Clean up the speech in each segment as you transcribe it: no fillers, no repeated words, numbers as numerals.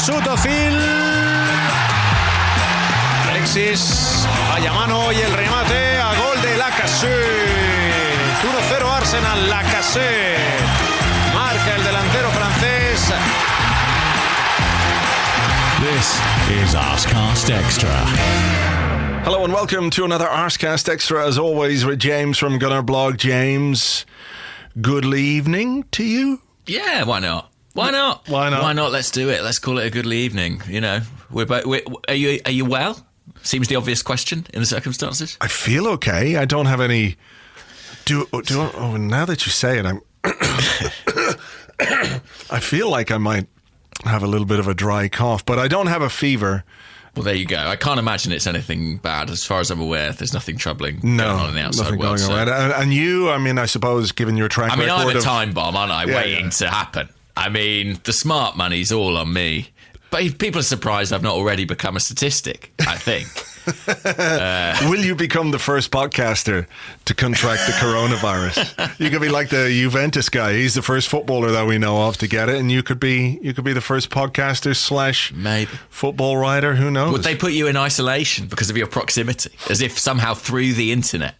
Mesut Özil. Alexis, vaya mano y el remate a gol de Lacazette. 1-0 Arsenal, Lacazette. Marca el delantero francés. This is Arsecast Extra. Hello and welcome to another Arsecast Extra, as always, with James from Gunnerblog. James, good evening to you. Yeah, why not? Why not? Why not? Why not? Let's do it. Let's call it a good evening. You know, are you well? Seems the obvious question in the circumstances. I feel okay. I don't have any. Oh, now that you say it, I'm. I feel like I might have a little bit of a dry cough, but I don't have a fever. Well, there you go. I can't imagine it's anything bad. As far as I'm aware, there's nothing troubling going on in the outside nothing world. Going on. And you, I mean, I suppose, given your track record I'm a time bomb, aren't I? Waiting to happen. I mean, the smart money's all on me. But people are surprised I've not already become a statistic, I think. Will you become the first podcaster to contract the coronavirus? You could be like the Juventus guy. He's the first footballer that we know of to get it, and you could be the first podcaster / maybe football writer. Who knows? Would they put you in isolation because of your proximity, as if somehow through the internet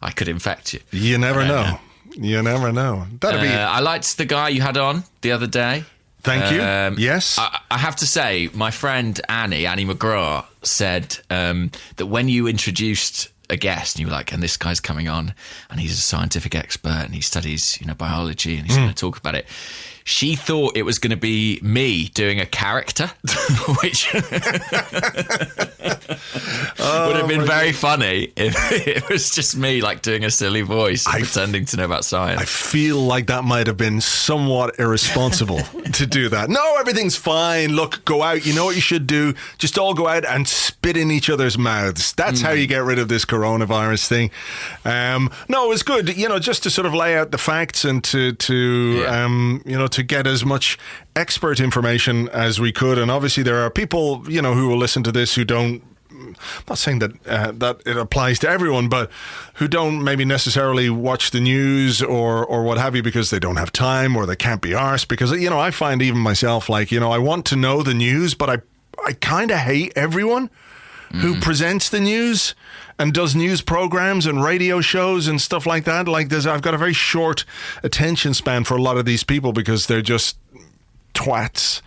I could infect you? You never know. You never know. That'd be. I liked the guy you had on the other day. Thank you. Yes. I have to say, my friend Annie McGraw, said that when you introduced a guest, and you were like, and this guy's coming on, and he's a scientific expert, and he studies, biology, and he's going to talk about it. She thought it was going to be me doing a character, which would have been very funny if it was just me, like, doing a silly voice, pretending to know about science. I feel like that might have been somewhat irresponsible to do that. No, everything's fine. Look, go out. You know what you should do? Just all go out and spit in each other's mouths. That's how you get rid of this coronavirus thing. No, it's good, just to sort of lay out the facts and to get as much expert information as we could. And obviously there are people, who will listen to this who don't, I'm not saying that that it applies to everyone, but who don't maybe necessarily watch the news or what have you because they don't have time or they can't be arsed. Because, I find even myself, like, I want to know the news, but I kind of hate everyone who presents the news and does news programs and radio shows and stuff like that. Like, I've got a very short attention span for a lot of these people because they're just twats.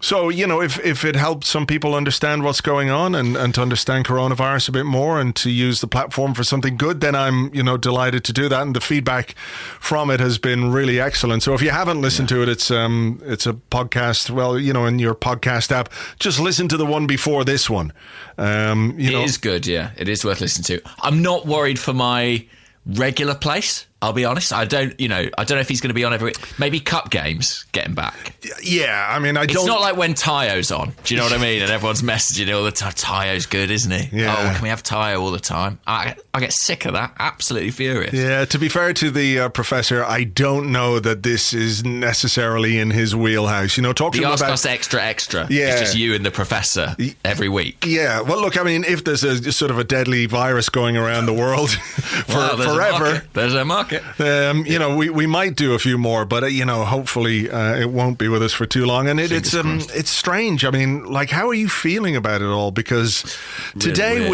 So, if it helps some people understand what's going on and to understand coronavirus a bit more and to use the platform for something good, then I'm, delighted to do that. And the feedback from it has been really excellent. So if you haven't listened to it, it's a podcast, well, in your podcast app, just listen to the one before this one. It is good, yeah. It is worth listening to. I'm not worried for my regular place, I'll be honest. I don't know if he's going to be on every week. Maybe cup games, getting back. Yeah, I mean, It's not like when Tayo's on. Do you know what I mean? And everyone's messaging all the time. Tayo's good, isn't he? Yeah. Oh, can we have Tayo all the time? I get sick of that. Absolutely furious. Yeah, to be fair to the professor, I don't know that this is necessarily in his wheelhouse. Talk to him about Arsecast Extra. Yeah. It's just you and the professor every week. Yeah, well, look, I mean, if there's a sort of a deadly virus going around the world forever, there's a market. We might do a few more, but hopefully it won't be with us for too long. And it's strange. I mean, like, how are you feeling about it all? Because today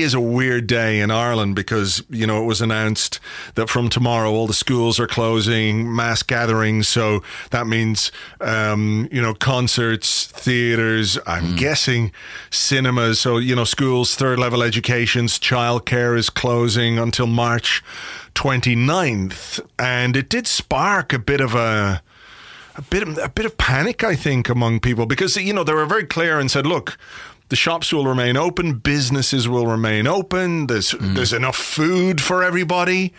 is a weird day in Ireland because it was announced that from tomorrow all the schools are closing, mass gatherings. So that means concerts, theaters. I'm guessing cinemas. So schools, third level educations, childcare is closing until March 29th, and it did spark a bit of panic, I think, among people because they were very clear and said, look, the shops will remain open, businesses will remain open, there's enough food for everybody,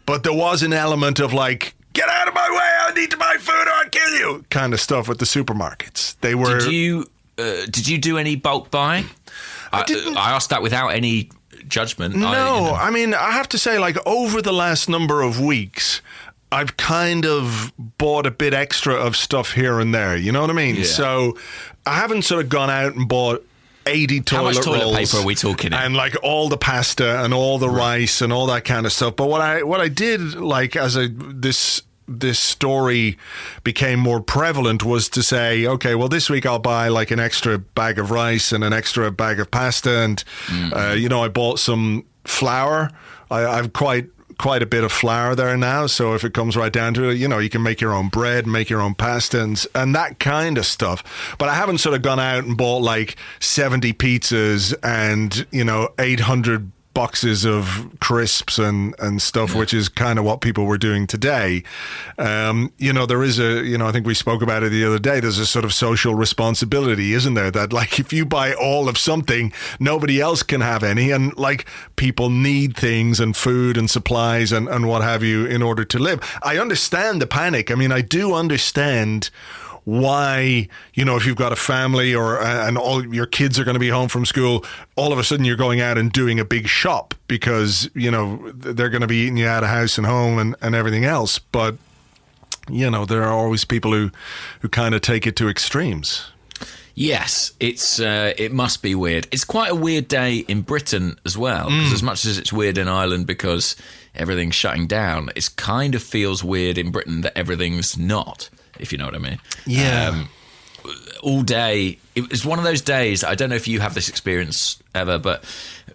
but there was an element of like, get out of my way, I need to buy food or I'll kill you kind of stuff with the supermarkets. They were. Did you do any bulk buying? I asked that without any judgment. No, I mean, I have to say, like, over the last number of weeks, I've kind of bought a bit extra of stuff here and there. You know what I mean? Yeah. So I haven't sort of gone out and bought 80 toilet rolls. How much toilet paper are we talking? And like all the pasta and all the rice and all that kind of stuff. But what I did, like, as this this story became more prevalent was to say, okay, well, this week I'll buy like an extra bag of rice and an extra bag of pasta, and I bought some flour. I've quite a bit of flour there now, so if it comes right down to it, you can make your own bread, make your own pasta and that kind of stuff. But I haven't sort of gone out and bought like 70 pizzas and 800 boxes of crisps and stuff, which is kind of what people were doing today. There is I think we spoke about it the other day, there's a sort of social responsibility, isn't there? That like if you buy all of something, nobody else can have any. And like people need things and food and supplies and what have you in order to live. I understand the panic. I mean, I do understand why, if you've got a family and all your kids are going to be home from school, all of a sudden you're going out and doing a big shop because, they're going to be eating you out of house and home and everything else. But, there are always people who kind of take it to extremes. Yes, it must be weird. It's quite a weird day in Britain as well, because as much as it's weird in Ireland because everything's shutting down, it kind of feels weird in Britain that everything's not, if you know what I mean. Yeah. All day, it was one of those days, I don't know if you have this experience ever, but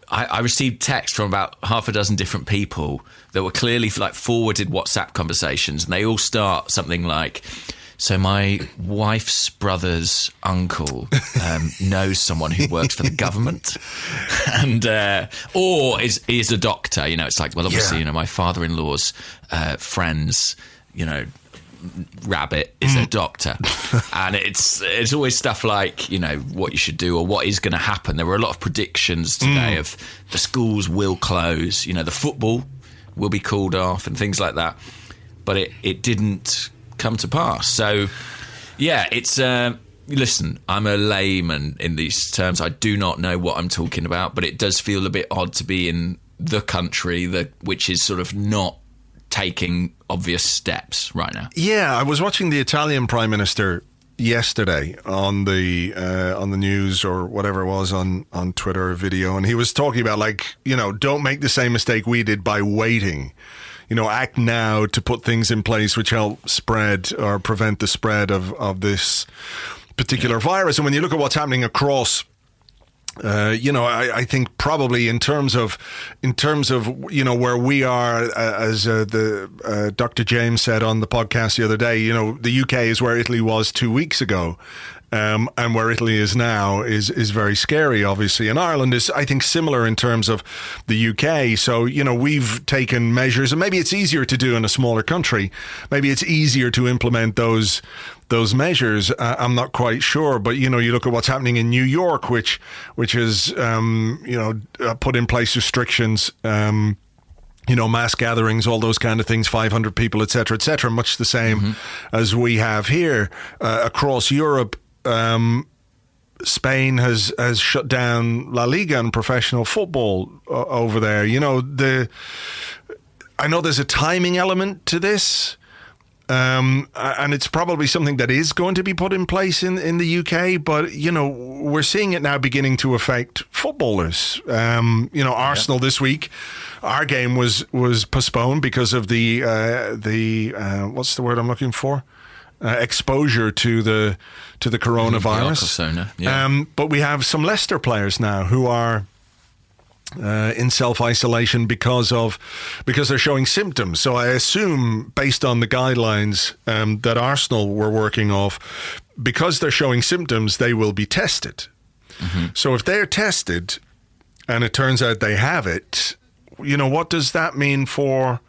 I received text from about half a dozen different people that were clearly like forwarded WhatsApp conversations, and they all start something like, so my wife's brother's uncle knows someone who works for the government, and or is a doctor. It's like, well, obviously, my father-in-law's friends, rabbit is a doctor, and it's always stuff like what you should do or what is going to happen. There were a lot of predictions today of the schools will close, the football will be called off and things like that, but it didn't come to pass. So yeah, it's listen, I'm a layman in these terms. I do not know what I'm talking about, but it does feel a bit odd to be in the country which is sort of not taking obvious steps right now. Yeah, I was watching the Italian Prime Minister yesterday on the news or whatever it was on Twitter or video, and he was talking about don't make the same mistake we did by waiting. Act now to put things in place which help spread or prevent the spread of this particular virus. And when you look at what's happening across, I think probably in terms of where we are, as the Dr. James said on the podcast the other day, the UK is where Italy was 2 weeks ago. And where Italy is now is very scary, obviously. And Ireland is, I think, similar in terms of the UK. So, we've taken measures, and maybe it's easier to do in a smaller country. Maybe it's easier to implement those measures. I'm not quite sure. But, you look at what's happening in New York, which has, put in place restrictions, mass gatherings, all those kind of things, 500 people, et cetera, much the same as we have here across Europe. Spain has shut down La Liga and professional football over there. I know there's a timing element to this, and it's probably something that is going to be put in place in the UK. But we're seeing it now beginning to affect footballers. Arsenal this week, our game was postponed because of the what's the word I'm looking for? Exposure to the coronavirus. Yeah. But we have some Leicester players now who are in self-isolation because they're showing symptoms. So I assume, based on the guidelines that Arsenal were working off, because they're showing symptoms, they will be tested. So if they're tested and it turns out they have it, what does that mean for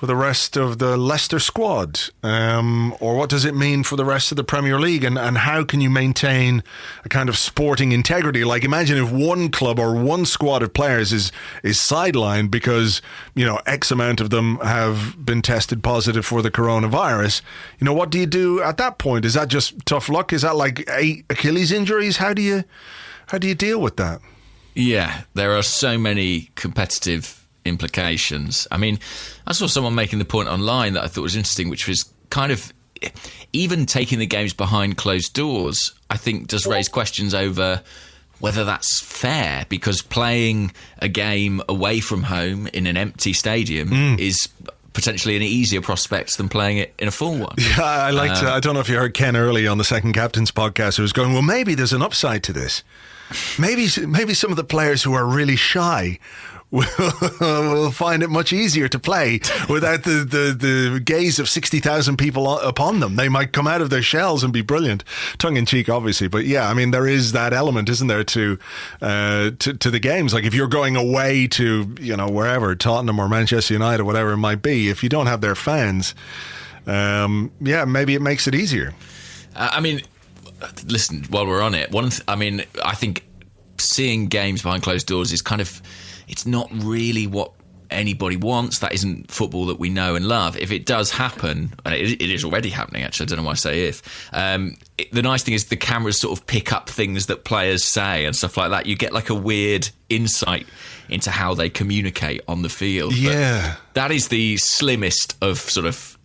the rest of the Leicester squad? Or what does it mean for the rest of the Premier League? And how can you maintain a kind of sporting integrity? Like, imagine if one club or one squad of players is sidelined because, X amount of them have been tested positive for the coronavirus. What do you do at that point? Is that just tough luck? Is that like 8 Achilles injuries? How do you deal with that? Yeah, there are so many competitive implications. I mean, I saw someone making the point online that I thought was interesting, which was kind of even taking the games behind closed doors, I think does raise questions over whether that's fair, because playing a game away from home in an empty stadium is potentially an easier prospect than playing it in a full one. Yeah, I liked. I don't know if you heard Ken Early on the Second Captain's podcast, who was going, well, maybe there's an upside to this. Maybe some of the players who are really shy will find it much easier to play without the gaze of 60,000 people upon them. They might come out of their shells and be brilliant. Tongue in cheek, obviously. But yeah, I mean, there is that element, isn't there, to the games. Like if you're going away to, wherever, Tottenham or Manchester United or whatever it might be, if you don't have their fans, maybe it makes it easier. I mean, listen, while we're on it, I think seeing games behind closed doors is kind of, it's not really what anybody wants. That isn't football that we know and love. If it does happen, and it is already happening, actually, I don't know why I say if, the nice thing is the cameras sort of pick up things that players say and stuff like that. You get like a weird insight into how they communicate on the field. Yeah. But that is the slimmest of sort of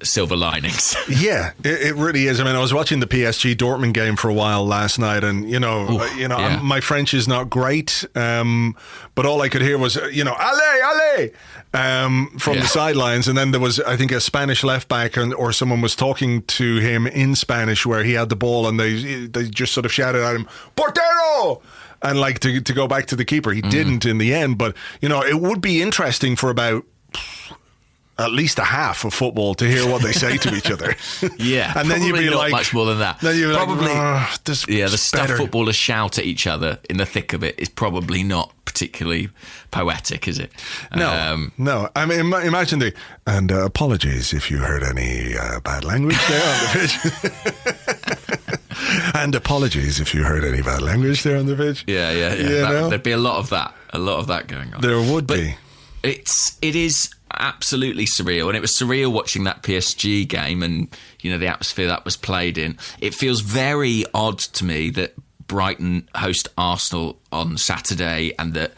silver linings. Yeah, it really is. I mean, I was watching the PSG Dortmund game for a while last night, and my French is not great, but all I could hear was allez, from the sidelines, and then there was, I think, a Spanish left back or someone was talking to him in Spanish where he had the ball, and they just sort of shouted at him, "Portero!" and like to go back to the keeper. He didn't in the end, but it would be interesting for about at least a half of football to hear what they say to each other. Yeah, and then you'd be not like, much more than that. Then you'd be probably, the stuff footballers shout at each other in the thick of it is probably not particularly poetic, is it? No. I mean, imagine and apologies if you heard any bad language there on the pitch. And apologies if you heard any bad language there on the pitch. Yeah. There'd be a lot of that going on. There would be. It is absolutely surreal, and it was surreal watching that PSG game and the atmosphere that was played in. It feels very odd to me that Brighton host Arsenal on Saturday and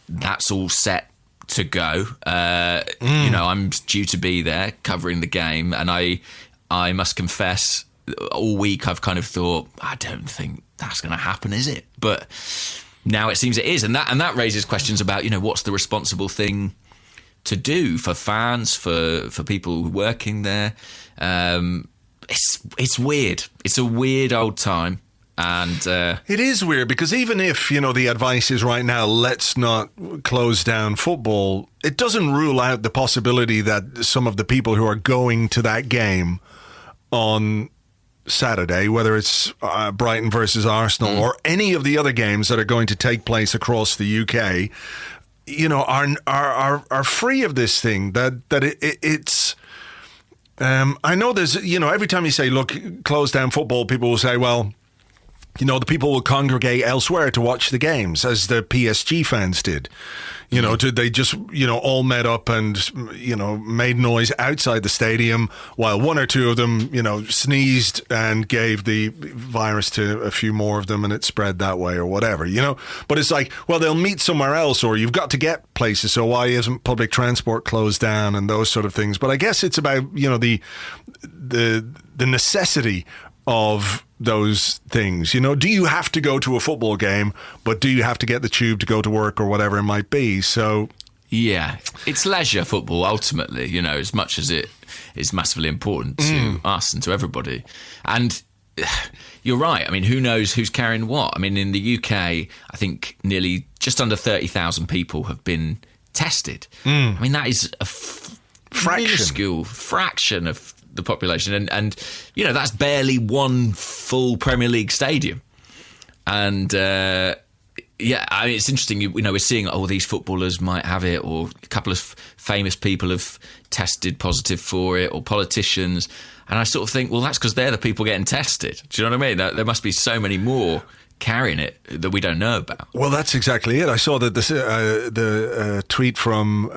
that's all set to go. I'm due to be there covering the game, and I must confess, all week I've kind of thought, I don't think that's going to happen, is it? But now it seems it is, and that raises questions about what's the responsible thing to do for fans, for people working there. It's weird. It's a weird old time. And it is weird because even if, the advice is right now, let's not close down football, it doesn't rule out the possibility that some of the people who are going to that game on Saturday, whether it's Brighton versus Arsenal or any of the other games that are going to take place across the UK, are free of this thing, that it's I know there's every time you say, look, close down football, people will say, well, the people will congregate elsewhere to watch the games, as the PSG fans did. They just, all met up and, made noise outside the stadium while one or two of them, sneezed and gave the virus to a few more of them and it spread that way or whatever, But it's like, well, they'll meet somewhere else, or you've got to get places, so why isn't public transport closed down and those sort of things? But I guess it's about, the necessity of those things. Do you have to go to a football game, but do you have to get the tube to go to work or whatever it might be? So yeah, it's leisure football ultimately, as much as it is massively important to us and to everybody. And you're right. I mean, who knows who's carrying what? I mean, in the UK, I think nearly just under 30,000 people have been tested. I mean, that is a minuscule fraction of the population, and that's barely one full Premier League stadium. And I mean, it's interesting. We're seeing these footballers might have it, or a couple of famous people have tested positive for it, or politicians. And I sort of think, well, that's because they're the people getting tested. Do you know what I mean? There must be so many more carrying it that we don't know about. Well, that's exactly it. I saw that the tweet from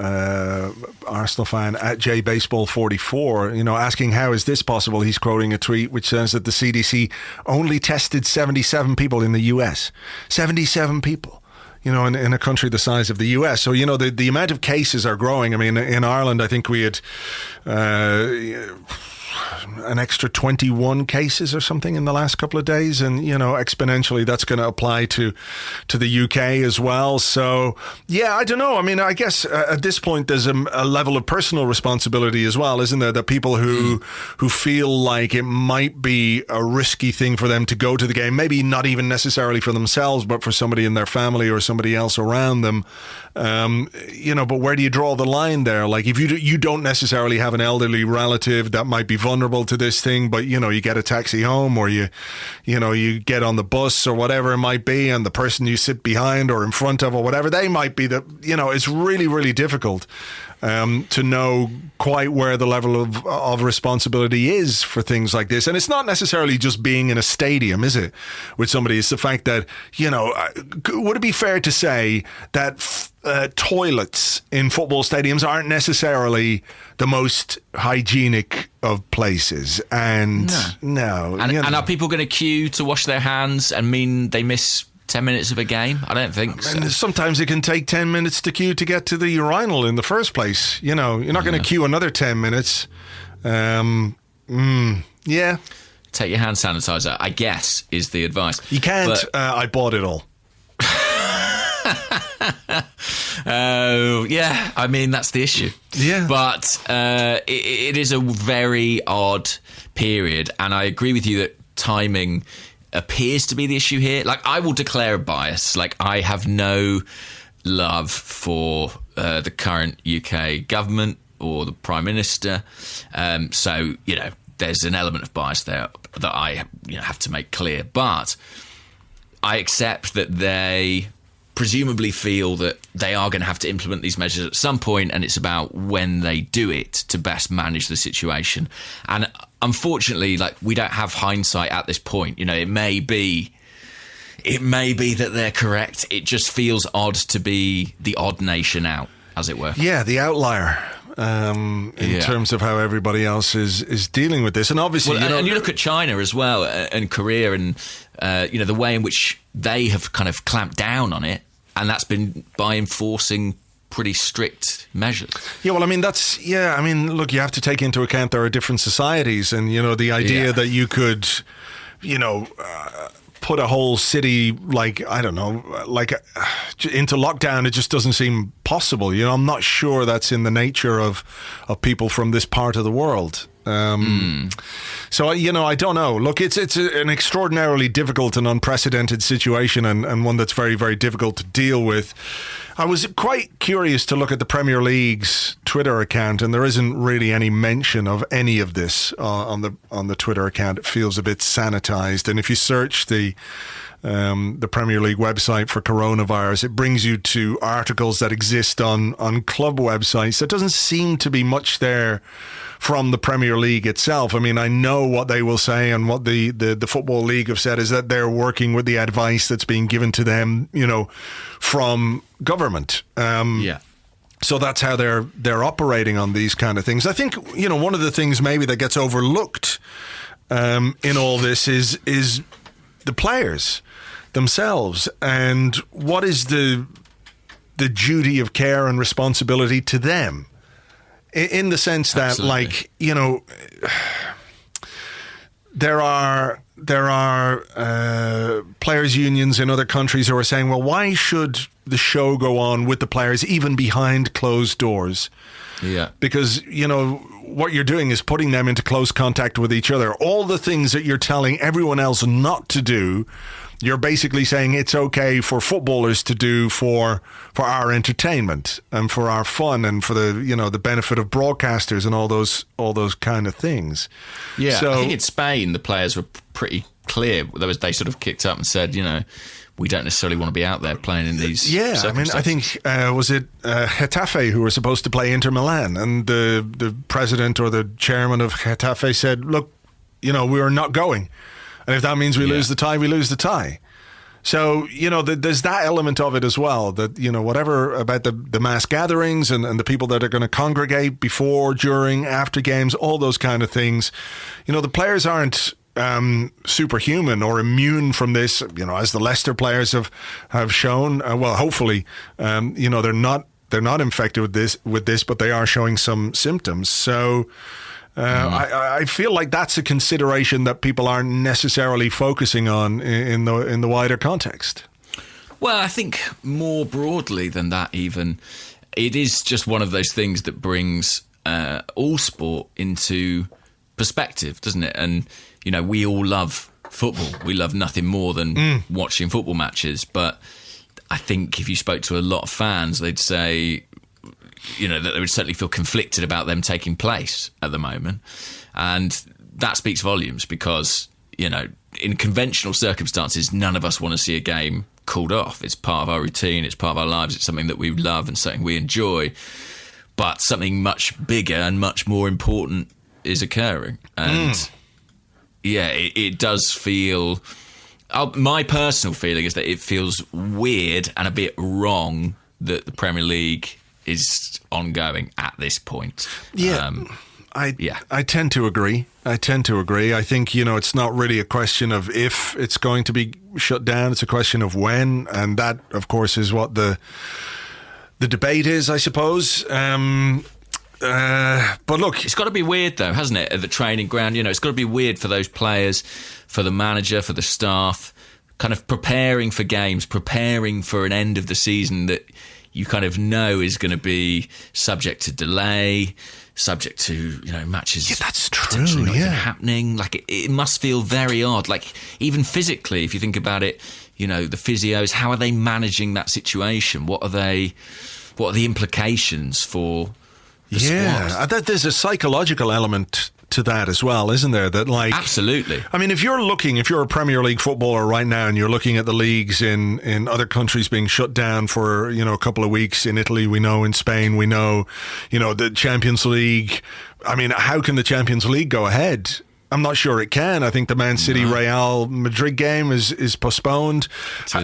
Arsenal fan at JBaseball44, asking how is this possible. He's quoting a tweet which says that the CDC only tested 77 people in the US. 77 people. In a country the size of the US. So, the amount of cases are growing. I mean, in Ireland, I think we had an extra 21 cases or something in the last couple of days, and exponentially that's going to apply to the UK as well. So yeah, I don't know. I mean, I guess at this point there's a level of personal responsibility as well, isn't there? That people who feel like it might be a risky thing for them to go to the game, maybe not even necessarily for themselves, but for somebody in their family or somebody else around them. But where do you draw the line there? Like, if you don't necessarily have an elderly relative that might be vulnerable to this thing, but you get a taxi home, or you get on the bus or whatever it might be, and the person you sit behind or in front of or whatever, they might be it's really, really difficult to know quite where the level of responsibility is for things like this. And it's not necessarily just being in a stadium, is it, with somebody? It's the fact that, would it be fair to say that toilets in football stadiums aren't necessarily the most hygienic of places? And no. And are people going to queue to wash their hands and mean they miss 10 minutes of a game? I don't think so. And sometimes it can take 10 minutes to queue to get to the urinal in the first place. You're not going to queue another 10 minutes. Yeah. Take your hand sanitizer, I guess, is the advice. You can't. I bought it all. Yeah, I mean, that's the issue. Yeah. But it is a very odd period, and I agree with you that timing appears to be the issue here. Like, I will declare a bias. Like, I have no love for the current UK government or the Prime Minister. So, there's an element of bias there that I have to make clear. But I accept that they presumably feel that they are going to have to implement these measures at some point, and it's about when they do it to best manage the situation. And unfortunately, we don't have hindsight at this point. It may be that they're correct. It just feels odd to be the odd nation out, as it were. Yeah, the outlier. In terms of how everybody else is dealing with this. And obviously, and you look at China as well, and Korea, and the way in which they have kind of clamped down on it, and that's been by enforcing pretty strict measures. Yeah, well, I mean, look, you have to take into account there are different societies, and the idea that you could, put a whole city into lockdown, it just doesn't seem possible. I'm not sure that's in the nature of people from this part of the world. So, I don't know. Look, it's an extraordinarily difficult and unprecedented situation, and one that's very, very difficult to deal with. I was quite curious to look at the Premier League's Twitter account, and there isn't really any mention of any of this on the Twitter account. It feels a bit sanitized. And if you search the Premier League website for coronavirus, it brings you to articles that exist on club websites. There doesn't seem to be much there from the Premier League itself. I mean, I know what they will say, and what the Football League have said is that they're working with the advice that's being given to them, from government. So that's how they're operating on these kind of things. I think, one of the things maybe that gets overlooked in all this is the players themselves, and what is the duty of care and responsibility to them, in the sense that, there are players' unions in other countries who are saying, well, why should the show go on with the players even behind closed doors? Yeah. Because, what you're doing is putting them into close contact with each other. All the things that you're telling everyone else not to do, you're basically saying it's okay for footballers to do for our entertainment and for our fun and for the benefit of broadcasters and all those kind of things. Yeah, so, I think in Spain the players were pretty clear. They sort of kicked up and said, we don't necessarily want to be out there playing in these circumstances. I mean, I think, was it Getafe who were supposed to play Inter Milan, and the president or the chairman of Getafe said, look, we are not going. And if that means we lose the tie, we lose the tie. So, there's that element of it as well, that, whatever about the mass gatherings and the people that are going to congregate before, during, after games, all those kind of things, the players aren't superhuman or immune from this, as the Leicester players have shown. Well, hopefully, they're not infected with this, but they are showing some symptoms. So, I feel like that's a consideration that people aren't necessarily focusing on in the wider context. Well, I think more broadly than that, even, it is just one of those things that brings all sport into perspective, doesn't it? And, you know, we all love football. We love nothing more than watching football matches. But I think if you spoke to a lot of fans, they'd say, you know, that they would certainly feel conflicted about them taking place at the moment. And that speaks volumes because, you know, in conventional circumstances, none of us want to see a game called off. It's part of our routine. It's part of our lives. It's something that we love and something we enjoy. But something much bigger and much more important is occurring. And yeah, it does feel... my personal feeling is that it feels weird and a bit wrong that the Premier League is ongoing at this point. Yeah. I tend to agree. I think, you know, it's not really a question of if it's going to be shut down. It's a question of when. And that, of course, is what the debate is, I suppose. But look, it's got to be weird, though, hasn't it? At the training ground, you know, it's got to be weird for those players, for the manager, for the staff, kind of preparing for games, preparing for an end of the season that you kind of know is going to be subject to delay, subject to, you know, matches. Yeah, that's true. Potentially not even happening. Like it must feel very odd. Like even physically, if you think about it, you know, the physios, how are they managing that situation? What are the implications for the squad? There's a psychological element to that as well, isn't there? That, like, absolutely. I mean, if you're a Premier League footballer right now and you're looking at the leagues in other countries being shut down for, you know, a couple of weeks, in Italy, we know, in Spain, we know, you know, the Champions League. I mean, how can the Champions League go ahead? I'm not sure it can. I think the Man City Real Madrid game is postponed.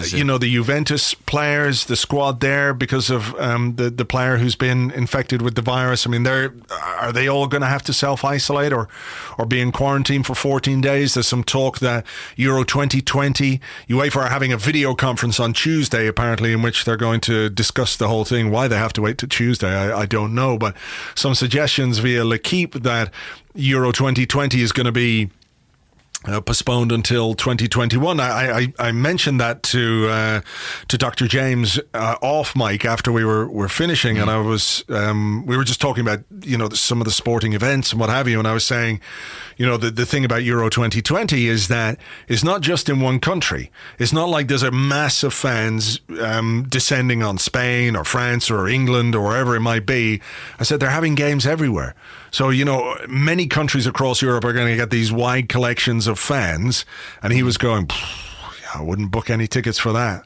You know, the Juventus players, the squad there, because of the player who's been infected with the virus. I mean, are they all going to have to self-isolate or be in quarantine for 14 days? There's some talk that Euro 2020, UEFA are having a video conference on Tuesday, apparently, in which they're going to discuss the whole thing. Why they have to wait till Tuesday, I don't know. But some suggestions via L'Equipe that Euro 2020 is going to be postponed until 2021. I mentioned that to Dr. James off mic after we were finishing, and we were just talking about, you know, some of the sporting events and what have you, and I was saying, you know, the thing about Euro 2020 is that it's not just in one country. It's not like there's a mass of fans descending on Spain or France or England or wherever it might be. I said they're having games everywhere. So, you know, many countries across Europe are going to get these wide collections of fans. And he was going, I wouldn't book any tickets for that.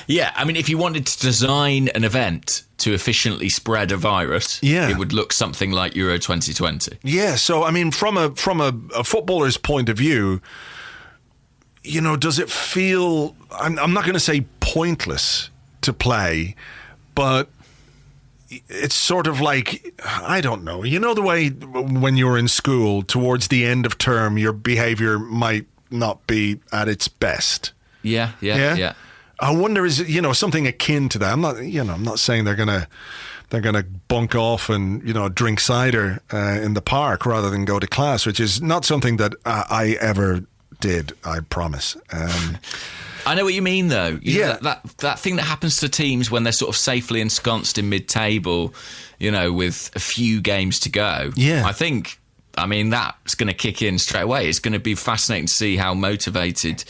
Yeah, I mean, if you wanted to design an event to efficiently spread a virus, it would look something like Euro 2020. Yeah, so, I mean, from a footballer's point of view, you know, does it feel, I'm not going to say pointless to play, but it's sort of like, I don't know, you know, the way when you're in school towards the end of term, your behavior might not be at its best. Yeah. I wonder, is it, you know, something akin to that? I'm not saying they're gonna bunk off and, you know, drink cider in the park rather than go to class, which is not something that I ever did, I promise. I know what you mean, though. That thing that happens to teams when they're sort of safely ensconced in mid-table, you know, with a few games to go. Yeah. I mean, that's going to kick in straight away. It's going to be fascinating to see how motivated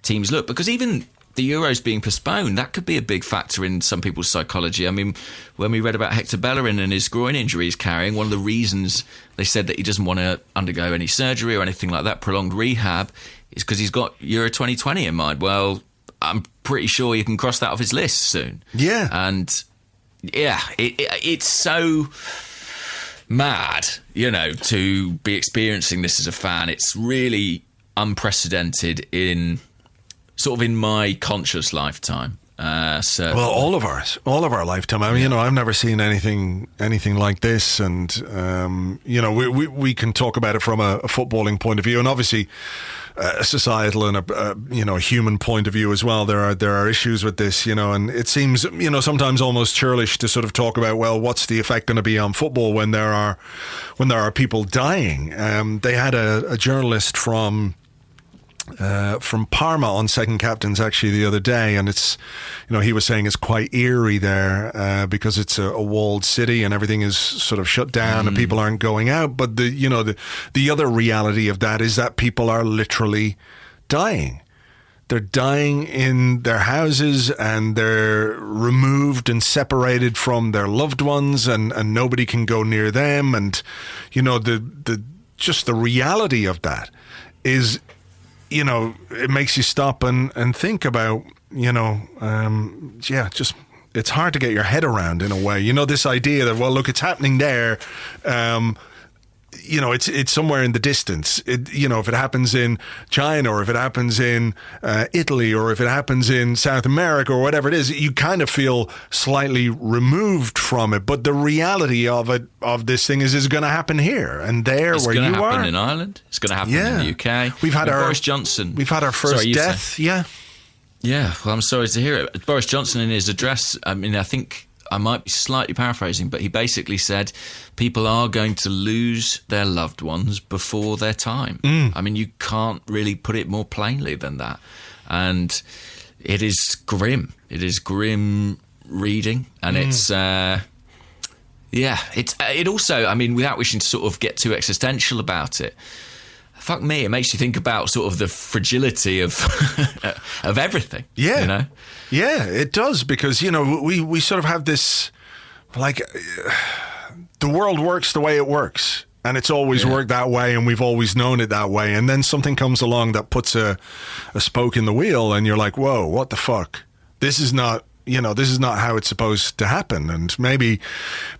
teams look, because even the Euros being postponed, that could be a big factor in some people's psychology. I mean, when we read about Hector Bellerin and his groin injury he's carrying, one of the reasons they said that he doesn't want to undergo any surgery or anything like that, prolonged rehab, is because he's got Euro 2020 in mind. Well, I'm pretty sure you can cross that off his list soon. Yeah. And, yeah, it's so mad, you know, to be experiencing this as a fan. It's really unprecedented in my conscious lifetime. Well, all of our lifetime. I mean, you know, I've never seen anything like this, and you know, we can talk about it from a footballing point of view, and obviously a societal and a human point of view as well. There are issues with this, and it seems, sometimes almost churlish to sort of talk about, well, what's the effect going to be on football when there are people dying? They had a journalist from Parma on Second Captains actually the other day, and it's, he was saying it's quite eerie there because it's a walled city and everything is sort of shut down and people aren't going out. But the other reality of that is that people are literally dying. They're dying in their houses and they're removed and separated from their loved ones, and nobody can go near them. And just the reality of that is, it makes you stop and think about, just it's hard to get your head around in a way. This idea that, well, look, it's happening there. It's somewhere in the distance. If it happens in China or if it happens in Italy or if it happens in South America or whatever it is, you kind of feel slightly removed from it. But the reality of this thing is going to happen here and there where you are. It's going to happen in Ireland. It's going to happen in the UK. We've had Boris Johnson. We've had our first death. Yeah. Yeah. Well, I'm sorry to hear it. Boris Johnson in his address, I think I might be slightly paraphrasing, but he basically said people are going to lose their loved ones before their time. I mean, you can't really put it more plainly than that. And it is grim. It is grim reading. And it's, it also, I mean, without wishing to sort of get too existential about it, fuck me, it makes you think about sort of the fragility of of everything. Yeah. Yeah, it does, because, we sort of have this, like, the world works the way it works, and it's always worked that way, and we've always known it that way, and then something comes along that puts a spoke in the wheel, and you're like, whoa, what the fuck? This is not how it's supposed to happen. And maybe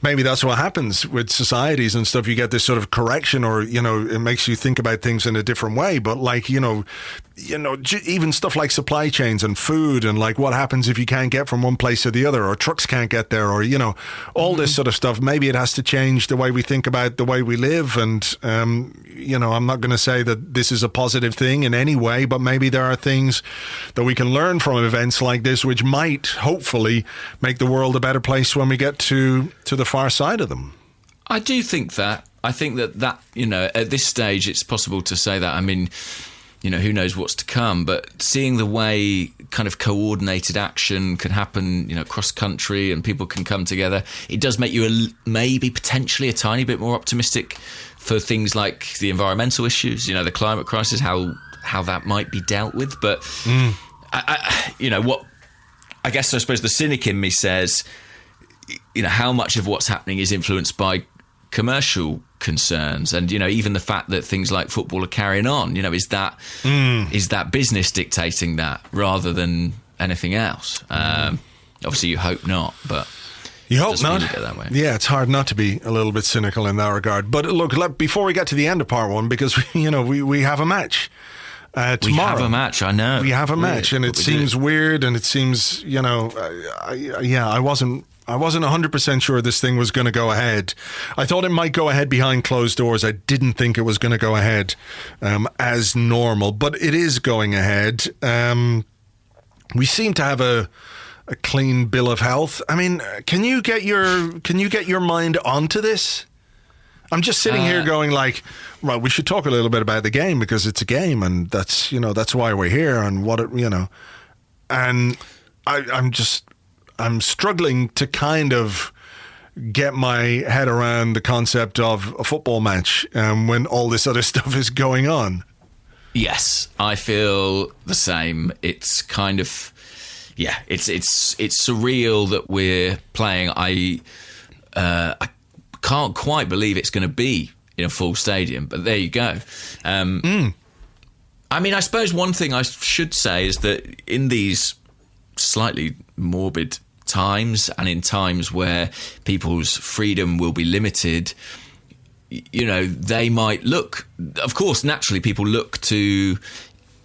that's what happens with societies and stuff. You get this sort of correction, or, it makes you think about things in a different way. But like, even stuff like supply chains and food, and like what happens if you can't get from one place to the other, or trucks can't get there, or, all this sort of stuff. Maybe it has to change the way we think about the way we live. And, I'm not going to say that this is a positive thing in any way, but maybe there are things that we can learn from events like this, which might hopefully make the world a better place when we get to the far side of them. I do think that. I think that at this stage it's possible to say that. I mean, who knows what's to come, but seeing the way kind of coordinated action can happen, across country, and people can come together, it does make you maybe potentially a tiny bit more optimistic for things like the environmental issues, the climate crisis, how that might be dealt with. But I guess I suppose the cynic in me says, how much of what's happening is influenced by commercial concerns, and even the fact that things like football are carrying on, is that business dictating that rather than anything else? Obviously you hope not, but you hope not. That way. Yeah, it's hard not to be a little bit cynical in that regard. But look, before we get to the end of part one, because we have a match tomorrow. We have a match, I know. We have a match, and it seems weird, and it seems, I wasn't 100% sure this thing was going to go ahead. I thought it might go ahead behind closed doors. I didn't think it was going to go ahead as normal, but it is going ahead. We seem to have a clean bill of health. I mean, can you get your mind onto this? I'm just sitting here going like, right, we should talk a little bit about the game, because it's a game, and that's why we're here, and and I'm struggling to kind of get my head around the concept of a football match when all this other stuff is going on. Yes, I feel the same. It's kind of, it's surreal that we're playing. I can't quite believe it's going to be in a full stadium, but there you go. I mean, I suppose one thing I should say is that in these slightly morbid times, and in times where people's freedom will be limited, they might look, of course, naturally people look to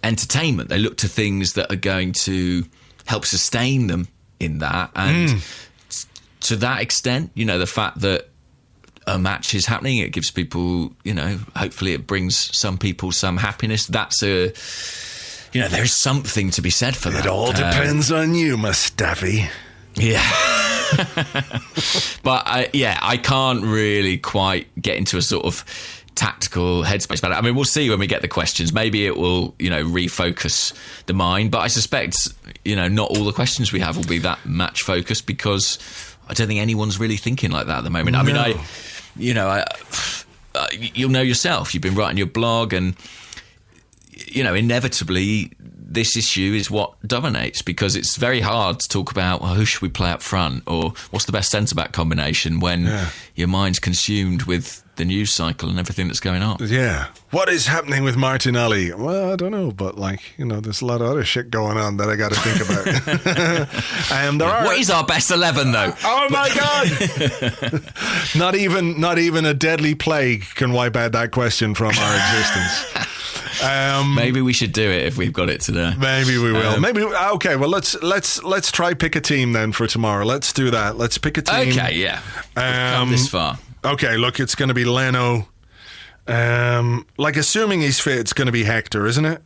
entertainment. They look to things that are going to help sustain them in that. And to that extent, the fact that a match is happening. It gives people, hopefully it brings some people some happiness. That's there is something to be said for that. It all depends on you, Mustafi. Yeah. But I can't really quite get into a sort of tactical headspace about it. I mean, we'll see when we get the questions. Maybe it will, refocus the mind. But I suspect, not all the questions we have will be that match focused, because I don't think anyone's really thinking like that at the moment. No. I mean, you'll know yourself. You've been writing your blog, and inevitably this issue is what dominates, because it's very hard to talk about, well, who should we play up front, or what's the best centre-back combination when your mind's consumed with the news cycle and everything that's going on. Yeah. What is happening with Martinelli? Well, I don't know, but there's a lot of other shit going on that I got to think about. What is our best 11 though? Oh my God! Not even a deadly plague can wipe out that question from our existence. Maybe we should do it if we've got it today. Maybe we will. Okay. Well, let's try pick a team then for tomorrow. Let's do that. Let's pick a team. Okay. Yeah. We've come this far. Okay. Look, it's going to be Leno. Assuming he's fit, it's going to be Hector, isn't it?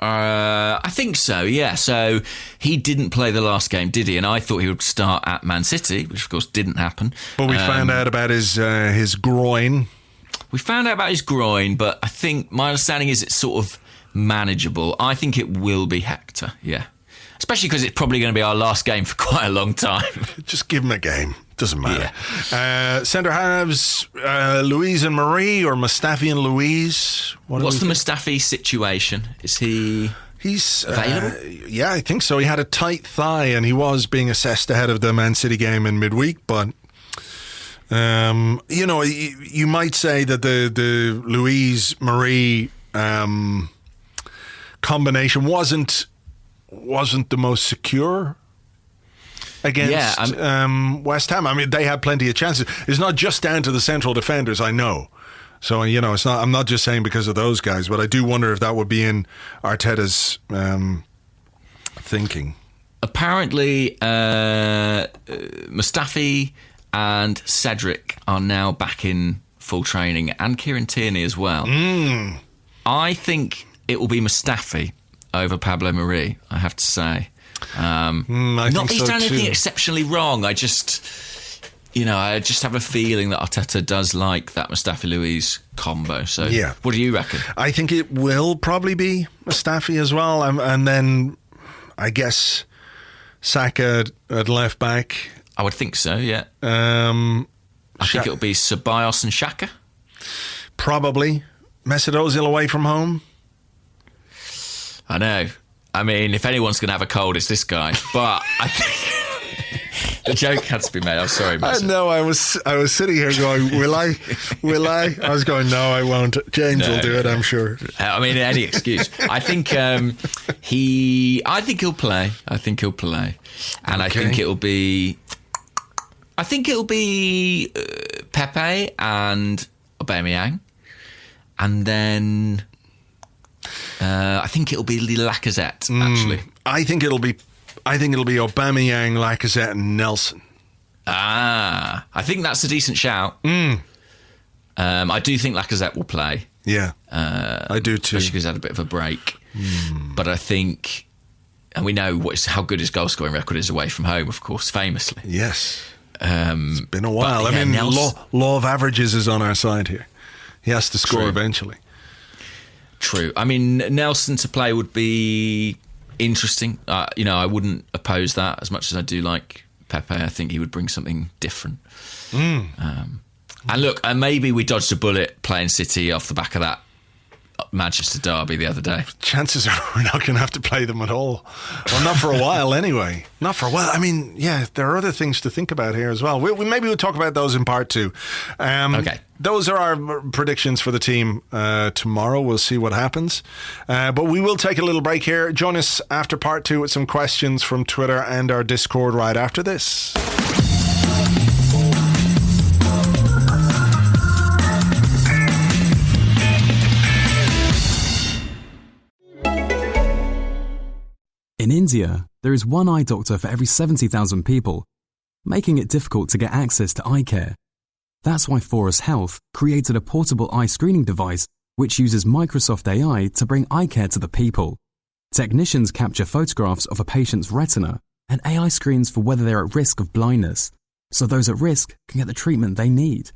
I think so. Yeah. So he didn't play the last game, did he? And I thought he would start at Man City, which of course didn't happen. But we found out about his groin. We found out about his groin, but I think my understanding is it's sort of manageable. I think it will be Hector, yeah. Especially because it's probably going to be our last game for quite a long time. Just give him a game. Doesn't matter. Yeah. Centre halves, Luiz and Marie, or Mustafi and Luiz? What's the Mustafi situation? Is he... He's available? Yeah, I think so. He had a tight thigh and he was being assessed ahead of the Man City game in midweek, but... you might say that the Luiz Marie combination wasn't the most secure against West Ham. I mean, they had plenty of chances. It's not just down to the central defenders, I know. So it's not. I'm not just saying because of those guys, but I do wonder if that would be in Arteta's thinking. Apparently, Mustafi and Cedric are now back in full training, and Kieran Tierney as well. I think it will be Mustafi over Pablo Marie, I have to say. Not that he's done anything exceptionally wrong. I just have a feeling that Arteta does like that Mustafi-Luiz combo. So what do you reckon? I think it will probably be Mustafi as well. And then I guess Saka at left back. I would think so, yeah. I think it'll be Ceballos and Xhaka. Probably. Mesut Ozil away from home. I know. I mean, if anyone's going to have a cold, it's this guy. But I think the joke had to be made. I'm sorry, Mesut. No, I was sitting here going, will I? I was going, no, I won't. James will do it, I'm sure. I mean, any excuse. I think he'll play. And I think it'll be... Pepe and Aubameyang, and then I think it'll be Lacazette. Actually, I think it'll be Aubameyang, Lacazette, and Nelson. I think that's a decent shout. I do think Lacazette will play. Yeah, I do too. Especially because he's had a bit of a break. But I think, and we know how good his goal scoring record is away from home, of course, famously. Yes. It's been a while. I mean, law of averages is on our side here. He has to score eventually. True. I mean, Nelson to play would be interesting. I wouldn't oppose that as much as I do like Pepe. I think he would bring something different. And look, maybe we dodged a bullet playing City off the back of that Manchester derby the other day. Chances are we're not going to have to play them at all. Well, not for a while anyway. Not for a while. I mean, there are other things to think about here as well. Maybe we'll talk about those in part 2. Okay. Those are our predictions for the team tomorrow. We'll see what happens. But we will take a little break here. Join us after part 2 with some questions from Twitter and our Discord right after this. In India, there is one eye doctor for every 70,000 people, making it difficult to get access to eye care. That's why Forest Health created a portable eye screening device which uses Microsoft AI to bring eye care to the people. Technicians capture photographs of a patient's retina, and AI screens for whether they're at risk of blindness, so those at risk can get the treatment they need.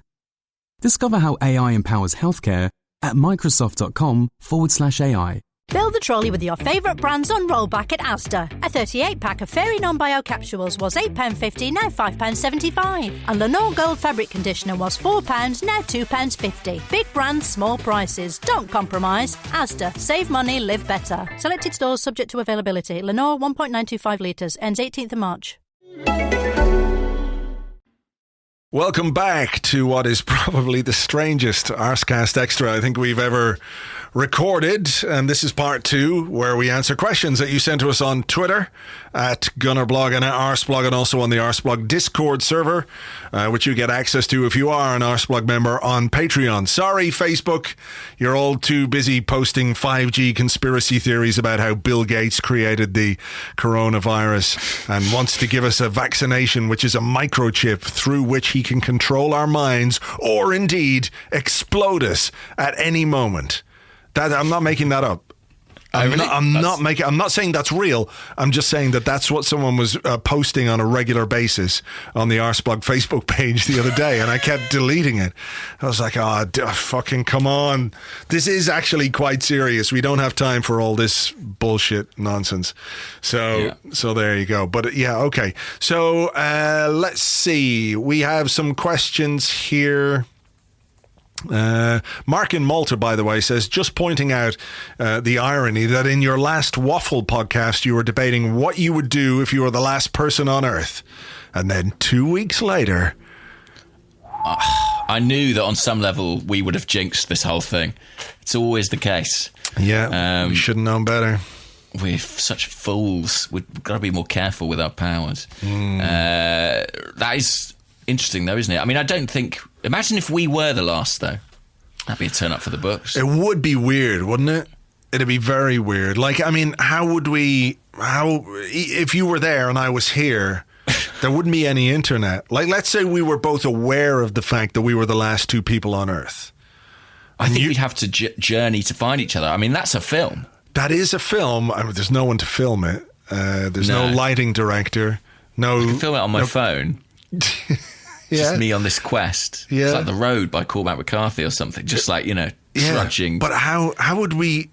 Discover how AI empowers healthcare at Microsoft.com/AI. Fill the trolley with your favourite brands on rollback at Asda. A 38-pack of Fairy Non-Bio capsules was £8.50, now £5.75. And Lenore Gold Fabric Conditioner was £4, now £2.50. Big brands, small prices. Don't compromise. Asda. Save money, live better. Selected stores subject to availability. Lenore 1.925 litres. Ends 18th of March. Welcome back to what is probably the strangest Arsecast Extra I think we've ever recorded, and this is part 2 where we answer questions that you sent to us on Twitter at Gunnerblog and at Arseblog, and also on the Arseblog Discord server, which you get access to if you are an Arseblog member on Patreon. Sorry, Facebook, you're all too busy posting 5G conspiracy theories about how Bill Gates created the coronavirus and wants to give us a vaccination, which is a microchip through which he can control our minds or indeed explode us at any moment. That I'm not making that up. I'm not saying that's real. I'm just saying that that's what someone was posting on a regular basis on the Arseblog Facebook page the other day, and I kept deleting it. I was like, fucking come on. This is actually quite serious. We don't have time for all this bullshit nonsense. So there you go. But yeah, okay. So let's see. We have some questions here. Mark in Malta, by the way, says, just pointing out the irony that in your last Waffle podcast you were debating what you would do if you were the last person on Earth, and then 2 weeks later I knew that on some level we would have jinxed this whole thing. It's always the case. Yeah, we should have known better. We're such fools. We've got to be more careful with our powers. That is interesting though, isn't it? I mean, I don't think... Imagine if we were the last, though. That'd be a turn up for the books. It would be weird, wouldn't it? It'd be very weird. Like, I mean, if you were there and I was here, there wouldn't be any internet. Like, let's say we were both aware of the fact that we were the last two people on Earth. I think we'd have to journey to find each other. I mean, that's a film. That is a film. I mean, there's no one to film it. There's no lighting director. No, I can film it on my phone. Just me on this quest. Yeah. It's like The Road by Cormac McCarthy or something. Just like, trudging. But how would we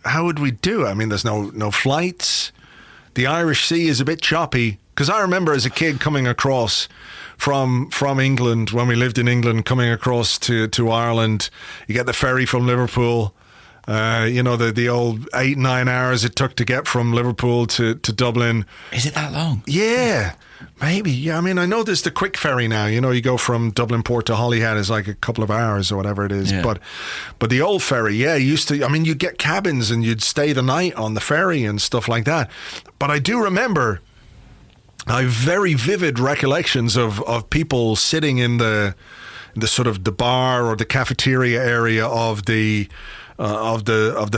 do it? I mean, there's no flights. The Irish Sea is a bit choppy. Because I remember as a kid coming across from England, when we lived in England, coming across to Ireland. You get the ferry from Liverpool. The old 8-9 hours it took to get from Liverpool to Dublin. Is it that long? Yeah. Maybe, yeah. I mean, I know there's the quick ferry now. You go from Dublin Port to Holyhead is like a couple of hours or whatever it is. Yeah. But the old ferry, you'd get cabins and you'd stay the night on the ferry and stuff like that. But I do remember, I have very vivid recollections of people sitting in the sort of the bar or the cafeteria area of the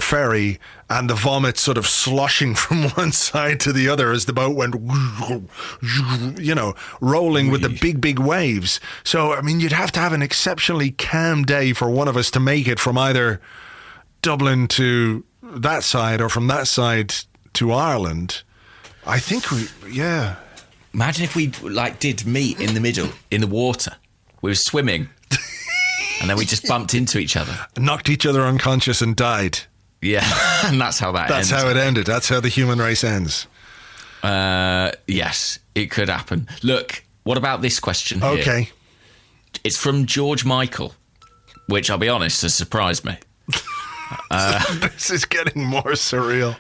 ferry, and the vomit sort of sloshing from one side to the other as the boat went, rolling with the big waves. So, I mean, you'd have to have an exceptionally calm day for one of us to make it from either Dublin to that side or from that side to Ireland. I think Imagine if we did meet in the middle, in the water. We were swimming. And then we just bumped into each other. Knocked each other unconscious and died. Yeah, and that's how that ends. That's how it ended. That's how the human race ends. Yes, it could happen. Look, what about this question here? Okay. It's from George Michael, which, I'll be honest, has surprised me. This is getting more surreal.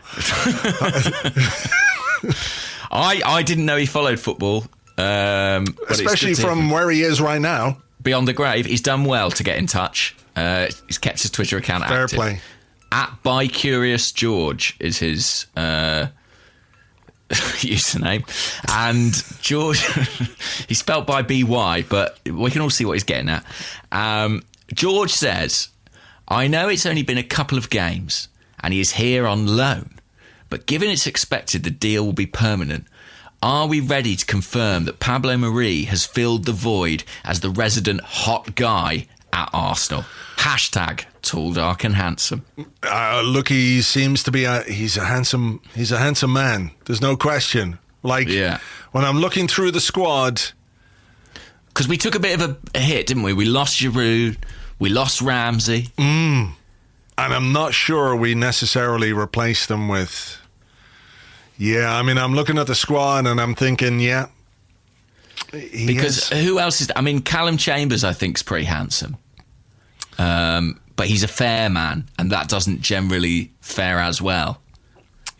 I didn't know he followed football. Especially from where he is right now. Beyond the grave. He's done well to get in touch. He's kept his Twitter account active. Fair play. At @ByCuriousGeorge is his username. And George, he's spelt by BY, but we can all see what he's getting at. George says, I know it's only been a couple of games and he is here on loan, but given it's expected the deal will be permanent, Are we ready to confirm that Pablo Mari has filled the void as the resident hot guy at Arsenal? Hashtag tall, dark and handsome. Look, he seems to be he's a handsome man. There's no question. Like, when I'm looking through the squad, because we took a bit of a hit, didn't we? We lost Giroud, we lost Ramsey, and I'm not sure we necessarily replaced them with. Yeah, I mean, I'm looking at the squad and I'm thinking, because who else is? I mean, Callum Chambers, I think, is pretty handsome. But he's a fair man, and that doesn't generally fare as well,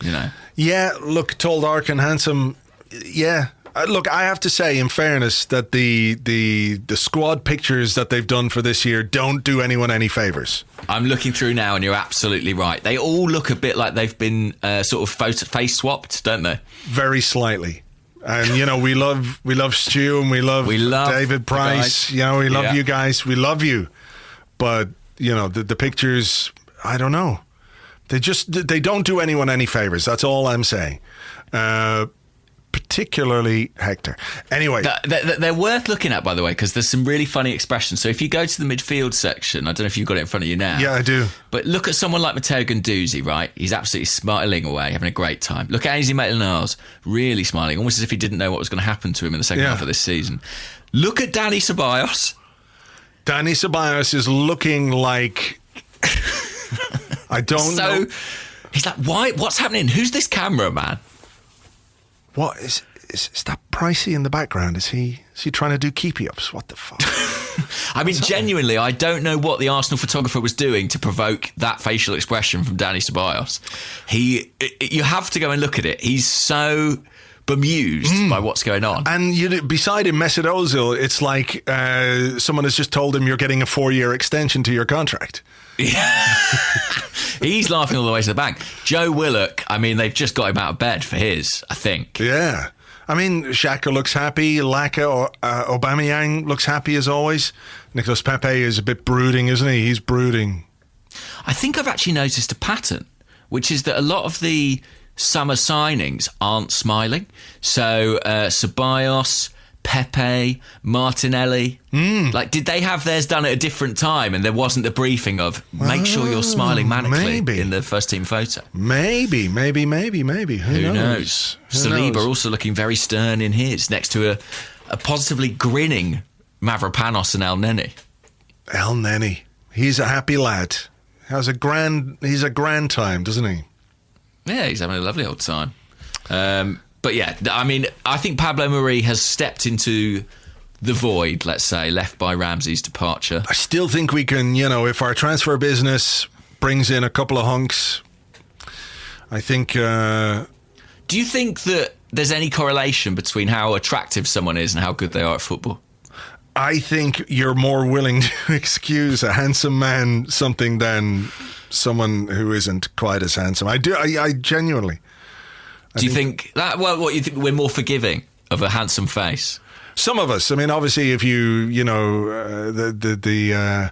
you know. Yeah, look, tall, dark and handsome. Yeah, look, I have to say, in fairness, that the squad pictures that they've done for this year don't do anyone any favours. I'm looking through now, and you're absolutely right. They all look a bit like they've been sort of face swapped, don't they? Very slightly. And, you know, we love Stu and we love David Price. You know, we love you guys. We love you. But, you know, the pictures, I don't know. They don't do anyone any favours. That's all I'm saying. Particularly Hector. Anyway. They're worth looking at, by the way, because there's some really funny expressions. So if you go to the midfield section, I don't know if you've got it in front of you now. Yeah, I do. But look at someone like Matteo Guendouzi, right? He's absolutely smiling away, having a great time. Look at Ainsley Maitland-Niles, really smiling, almost as if he didn't know what was going to happen to him in the second half of this season. Look at Dani Ceballos. Dani Ceballos is looking like... I don't know. He's like, why? What's happening? Who's this camera, man? What is that Pricey in the background? Is he trying to do keepy ups? What the fuck? I mean, genuinely, I don't know what the Arsenal photographer was doing to provoke that facial expression from Dani Ceballos. You have to go and look at it. He's so bemused by what's going on. And beside him, Mesut Ozil, it's like someone has just told him you're getting a 4-year extension to your contract. Yeah. He's laughing all the way to the bank. Joe Willock, I mean, they've just got him out of bed for his, I think. Yeah. I mean, Xhaka looks happy. Laka or Aubameyang looks happy as always. Nicolas Pepe is a bit brooding, isn't he? He's brooding. I think I've actually noticed a pattern, which is that a lot of the summer signings aren't smiling. So Ceballos, Pepe, Martinelli. Like, did they have theirs done at a different time and there wasn't the briefing of make sure you're smiling manically in the first team photo? Maybe. Who knows? Saliba also looking very stern in his, next to a positively grinning Mavropanos and El Neni. El Neni. He's a happy lad. He's a grand time, doesn't he? Yeah, he's having a lovely old time. But yeah, I mean, I think Pablo Mari has stepped into the void, let's say, left by Ramsey's departure. I still think we can, you know, if our transfer business brings in a couple of hunks, I think... Do you think that there's any correlation between how attractive someone is and how good they are at football? I think you're more willing to excuse a handsome man something than someone who isn't quite as handsome. I do. I genuinely... Do you think that? Well, what you think? We're more forgiving of a handsome face. Some of us. I mean, obviously, if you know the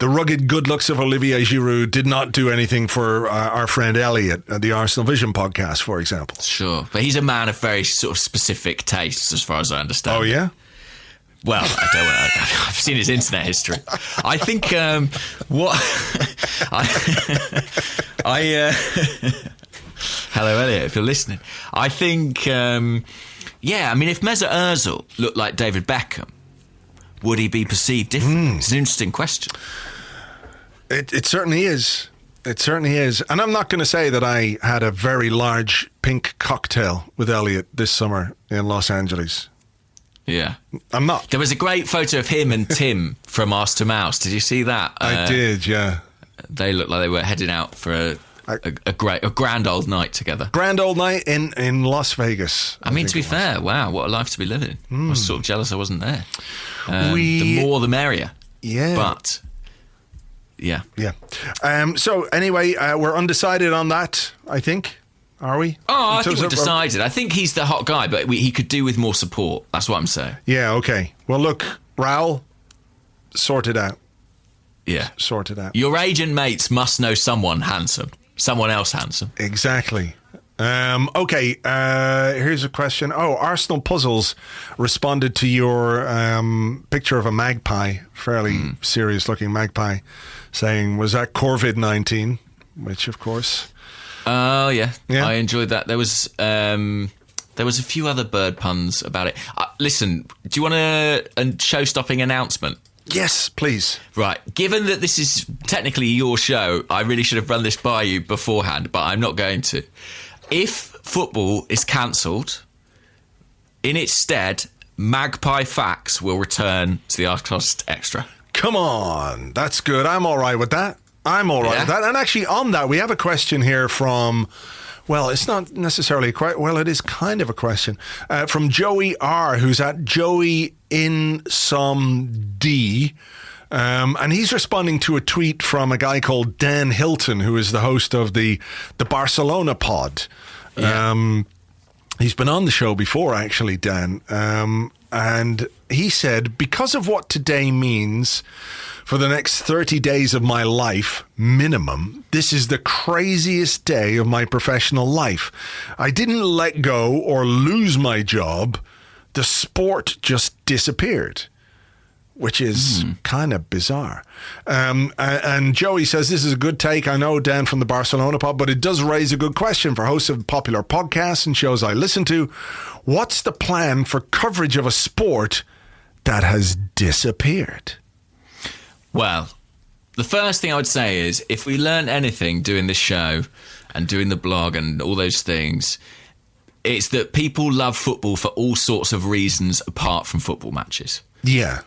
rugged good looks of Olivier Giroud did not do anything for our friend Elliot at the Arsenal Vision podcast, for example. Sure, but he's a man of very sort of specific tastes, as far as I understand. Oh yeah. Well, I don't know. I've seen his internet history. I think hello, Elliot, if you're listening. I think, I mean, if Mesut Ozil looked like David Beckham, would he be perceived differently? It's an interesting question. It certainly is. It certainly is. And I'm not going to say that I had a very large pink cocktail with Elliot this summer in Los Angeles. Yeah. I'm not. There was a great photo of him and Tim from Arse to Mouse. Did you see that? I did, yeah. They looked like they were heading out for a grand old night together. Grand old night in Las Vegas. I mean, to be fair, wow, what a life to be living. I was sort of jealous I wasn't there. The more the merrier. Yeah. But, yeah. Yeah. So, anyway, we're undecided on that, I think. Are we? Oh, I think we're decided. I think he's the hot guy, but he could do with more support. That's what I'm saying. Yeah, okay. Well, look, Raul, sort it out. Yeah. Sort it out. Your agent mates must know someone handsome. Someone else handsome. Exactly. Okay, here's a question. Oh, Arsenal Puzzles responded to your picture of a magpie, fairly serious-looking magpie, saying, was that COVID-19? Which, of course... Oh, yeah. Yeah. I enjoyed that. There was a few other bird puns about it. Listen, do you want a show-stopping announcement? Yes, please. Right. Given that this is technically your show, I really should have run this by you beforehand, but I'm not going to. If football is cancelled, in its stead, Magpie Facts will return to the Arsecast Extra. Come on. That's good. I'm all right with that. With that. And actually, on that, we have a question here from... Well, it's not necessarily quite... Well, it is kind of a question. From Joey R, who's at Joey in some D. And he's responding to a tweet from a guy called Dan Hilton, who is the host of the Barcelona pod. Yeah. He's been on the show before, actually, Dan. And he said, because of what today means... For the next 30 days of my life, minimum, this is the craziest day of my professional life. I didn't let go or lose my job. The sport just disappeared, which is kind of bizarre. And Joey says, this is a good take. I know, Dan, from the Barcelona pod, but it does raise a good question for hosts of popular podcasts and shows I listen to. What's the plan for coverage of a sport that has disappeared? Well, the first thing I would say is, if we learn anything doing this show and doing the blog and all those things, it's that people love football for all sorts of reasons apart from football matches. Yeah.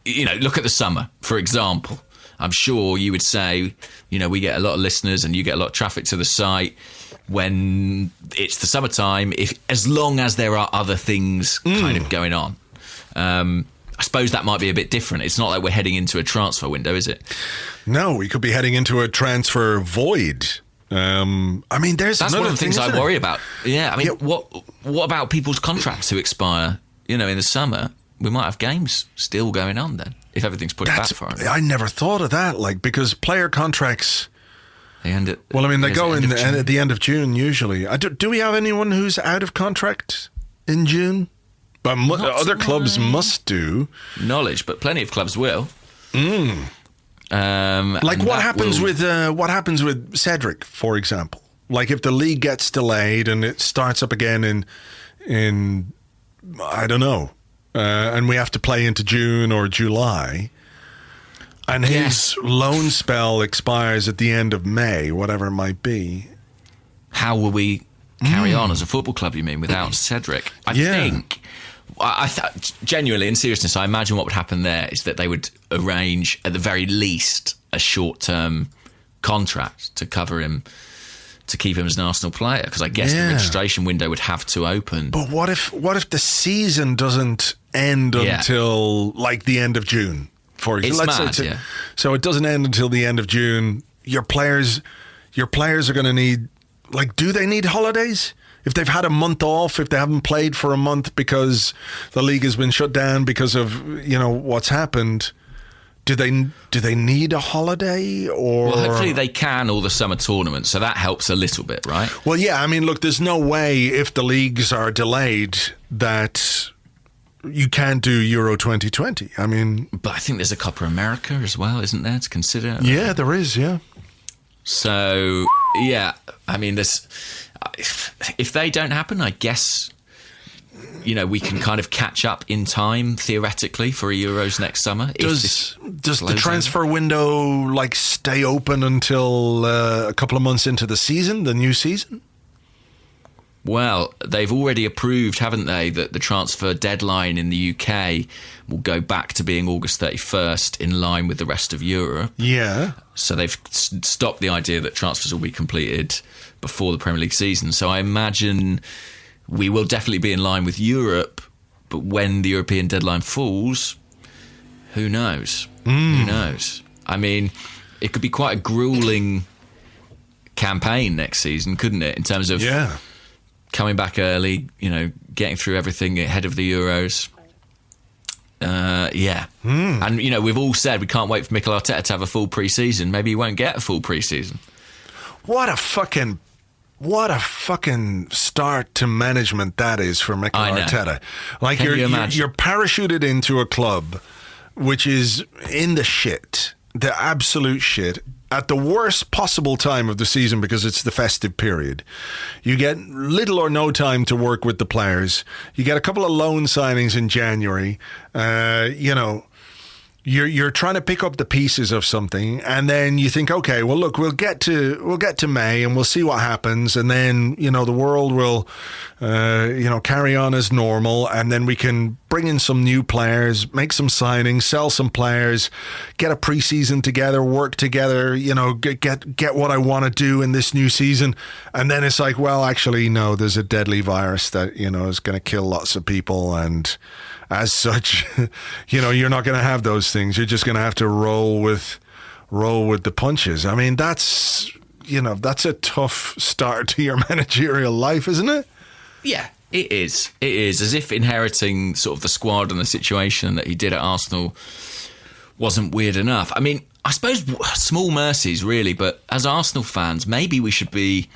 Look at the summer, for example. I'm sure you would say, we get a lot of listeners and you get a lot of traffic to the site when it's the summertime, as long as there are other things kind of going on. I suppose that might be a bit different. It's not like we're heading into a transfer window, is it? No, we could be heading into a transfer void. That's one of the things I worry about. Yeah, what about people's contracts who expire? In the summer, we might have games still going on then if everything's pushed back far enough. I never thought of that, because player contracts. They end at. Well, they go at the end of June usually. Do we have anyone who's out of contract in June? But other clubs must do. Knowledge, but plenty of clubs will. What happens with Cedric, for example? Like if the league gets delayed and it starts up again in I don't know, and we have to play into June or July, and his loan spell expires at the end of May, whatever it might be. How will we carry on as a football club, you mean, without Cedric? I think... genuinely, in seriousness, I imagine what would happen there is that they would arrange, at the very least, a short-term contract to cover him, to keep him as an Arsenal player, because I guess the registration window would have to open. But what if the season doesn't end until the end of June? For example, so it doesn't end until the end of June. Your players are going to need. Do they need holidays? If they've had a month off, if they haven't played for a month because the league has been shut down because of what's happened, do they need a holiday? Or well, hopefully they can all the summer tournaments, so that helps a little bit, right? Well, yeah. Look, there's no way if the leagues are delayed that you can't do Euro 2020. But I think there's a Copa America as well, isn't there, to consider? Yeah, there is. Yeah. So yeah, there's. If they don't happen, I guess, we can kind of catch up in time, theoretically, for a Euros next summer. Does the transfer window, stay open until a couple of months into the season, the new season? Well, they've already approved, haven't they, that the transfer deadline in the UK will go back to being August 31st in line with the rest of Europe. Yeah. So they've stopped the idea that transfers will be completed before the Premier League season. So I imagine we will definitely be in line with Europe, but when the European deadline falls, who knows? Who knows? It could be quite a gruelling campaign next season, couldn't it? In terms of coming back early, getting through everything ahead of the Euros. And, we've all said we can't wait for Mikel Arteta to have a full pre-season. Maybe he won't get a full pre-season. What a fucking what a fucking start to management that is for Mikel Arteta. Like, you're parachuted into a club which is in the shit, the absolute shit, at the worst possible time of the season because it's the festive period. You get little or no time to work with the players. You get a couple of loan signings in January. You're trying to pick up the pieces of something, and then you think, okay, well, look, we'll get to May, and we'll see what happens, and then the world will carry on as normal, and then we can bring in some new players, make some signings, sell some players, get a preseason together, work together, get what I want to do in this new season, and then it's like, well, actually, no, there's a deadly virus that is going to kill lots of people, and as such, you're not going to have those things. You're just going to have to roll with the punches. I mean, that's a tough start to your managerial life, isn't it? Yeah, it is. It is, as if inheriting sort of the squad and the situation that he did at Arsenal wasn't weird enough. I mean, I suppose small mercies, really, but as Arsenal fans, maybe we should be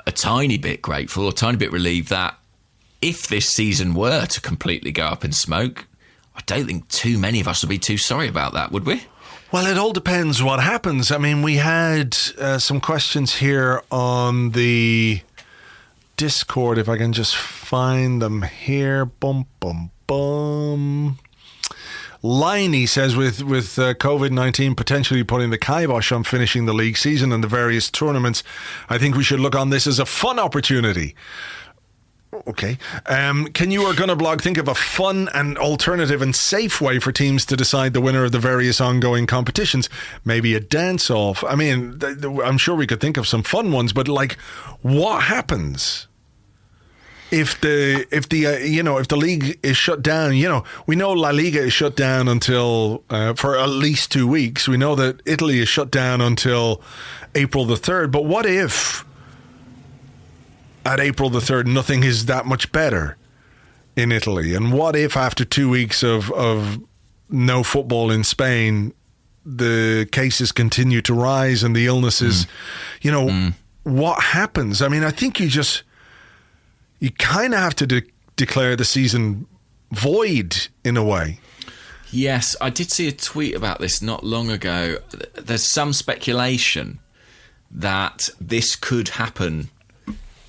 a tiny bit grateful, a tiny bit relieved that if this season were to completely go up in smoke, I don't think too many of us would be too sorry about that, would we? Well, it all depends what happens. I mean, we had some questions here on the Discord, if I can just find them here. Bum, bum, bum. Liney says, with COVID-19 potentially putting the kibosh on finishing the league season and the various tournaments, I think we should look on this as a fun opportunity. Okay. Can you or Gunner Blog think of a fun and alternative and safe way for teams to decide the winner of the various ongoing competitions? Maybe a dance-off. I mean, I'm sure we could think of some fun ones, but like, what happens if the league is shut down? We know La Liga is shut down until for at least 2 weeks. We know that Italy is shut down until April the 3rd. But what if at April the 3rd, nothing is that much better in Italy? And what if after 2 weeks of no football in Spain, the cases continue to rise and the illnesses, what happens? I mean, I think you kind of have to declare the season void in a way. Yes, I did see a tweet about this not long ago. There's some speculation that this could happen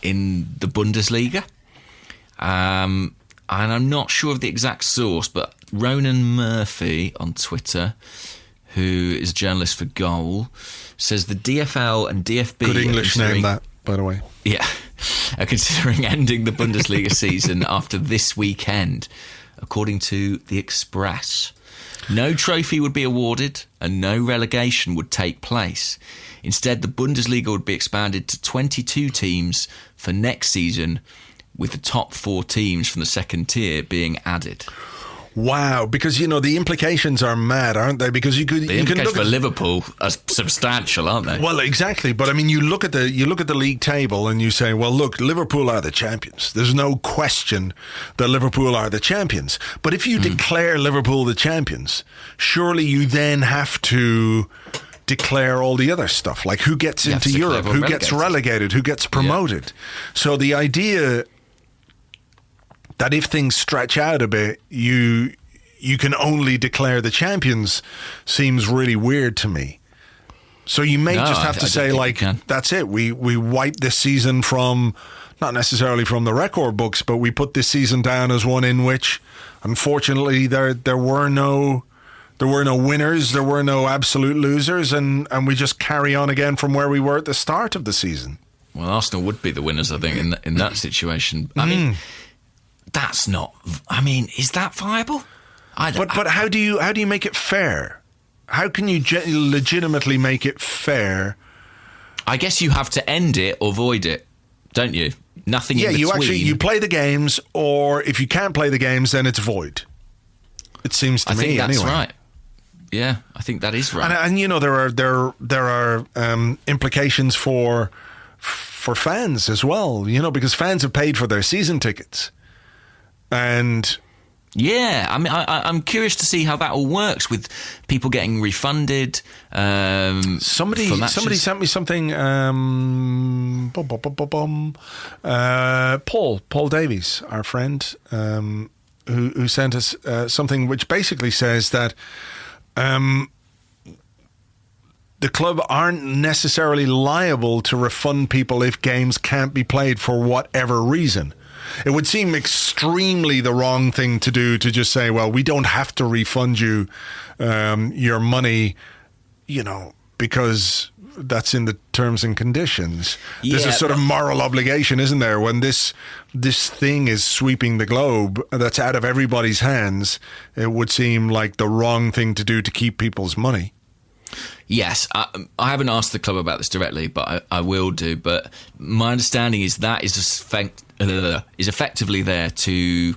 in the Bundesliga. And I'm not sure of the exact source, but Ronan Murphy on Twitter, who is a journalist for Goal, says the DFL and DFB... Good English name, that, by the way. Yeah, are considering ending the Bundesliga season after this weekend, according to The Express. No trophy would be awarded and no relegation would take place. Instead, the Bundesliga would be expanded to 22 teams for next season, with the top 4 teams from the second tier being added. Wow, because the implications are mad, aren't they? Because the implications for Liverpool are substantial, aren't they? Well, exactly. But I mean, you look at the league table and you say, well, look, Liverpool are the champions. There's no question that Liverpool are the champions. But if you declare Liverpool the champions, surely you then have to declare all the other stuff, like who gets into Europe, who gets relegated, who gets promoted. Yeah. So the idea that if things stretch out a bit, you can only declare the champions seems really weird to me. So you may just have to say, like, that's it. We wipe this season from, not necessarily from the record books, but we put this season down as one in which, unfortunately, there were no winners, there were no absolute losers, and we just carry on again from where we were at the start of the season. Well, Arsenal would be the winners, I think, in that situation. I mean, that's not... I mean, is that viable? But how do you make it fair? How can you legitimately make it fair? I guess you have to end it or void it, don't you? Nothing in between. You play the games, or if you can't play the games, then it's void. It seems to me, anyway. I think that's right. Yeah, I think that is right. And there are implications for fans as well, because fans have paid for their season tickets. And Yeah, I mean, I'm curious to see how that all works with people getting refunded. Somebody sent me something. Paul Davies, our friend, who sent us something which basically says that the club aren't necessarily liable to refund people if games can't be played for whatever reason. It would seem extremely the wrong thing to do to just say, well, we don't have to refund you your money, because that's in the terms and conditions. Yeah, there's a sort of moral obligation, isn't there, when this thing is sweeping the globe that's out of everybody's hands. It would seem like the wrong thing to do to keep people's money. Yes, I haven't asked the club about this directly, but I will do. But my understanding is that is effectively there to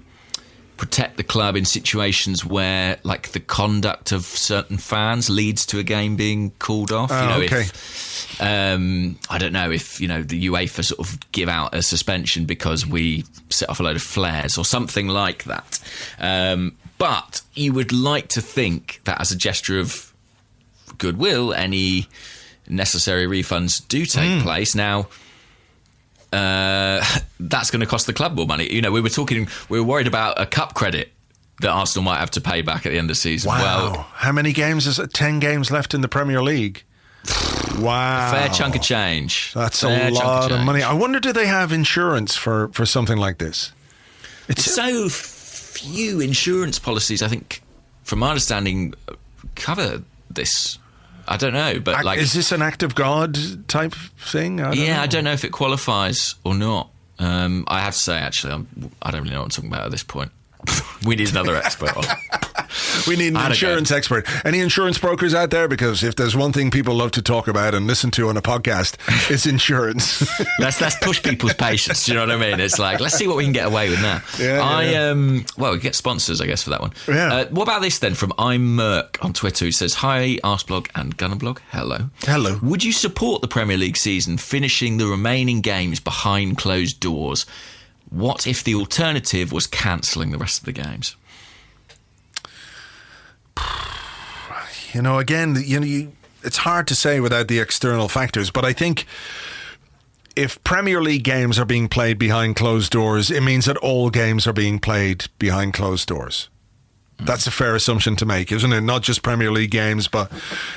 protect the club in situations where, like, the conduct of certain fans leads to a game being called off. Okay. If, I don't know if the UEFA sort of give out a suspension because we set off a load of flares or something like that. But you would like to think that as a gesture of goodwill, any necessary refunds do take place. Now, that's going to cost the club more money. We were worried about a cup credit that Arsenal might have to pay back at the end of the season. Wow. Well, how many games is it? 10 games left in the Premier League. Wow. A fair chunk of change. That's a lot of money. I wonder, do they have insurance for something like this? It's so few insurance policies, I think, from my understanding, cover this. I don't know, but is this an act of God type thing? I don't know if it qualifies or not. I have to say, actually, I don't really know what I'm talking about at this point. We need another expert on it. We need an insurance expert. Any insurance brokers out there? Because if there's one thing people love to talk about and listen to on a podcast, it's insurance. Let's push people's patience. Do you know what I mean? It's like, let's see what we can get away with now. Well, we get sponsors, I guess, for that one. Yeah. What about this then from I'm Merc on Twitter, who says, hi, Arseblog and Gunnerblog. Hello. Hello. Would you support the Premier League season finishing the remaining games behind closed doors? What if the alternative was cancelling the rest of the games? Again, it's hard to say without the external factors, but I think if Premier League games are being played behind closed doors, it means that all games are being played behind closed doors. That's a fair assumption to make, isn't it? Not just Premier League games, but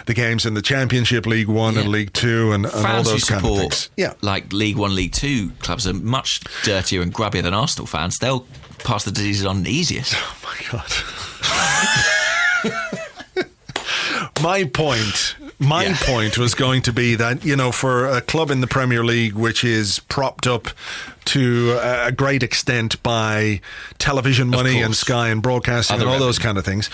the games in the Championship, League One and League Two and all those kind of things. Yeah. Like League One, League Two clubs are much dirtier and grubbier than Arsenal fans. They'll pass the diseases on the easiest. Oh, my God. My point was going to be that, for a club in the Premier League, which is propped up to a great extent by television money and Sky and broadcasting and all those kind of things,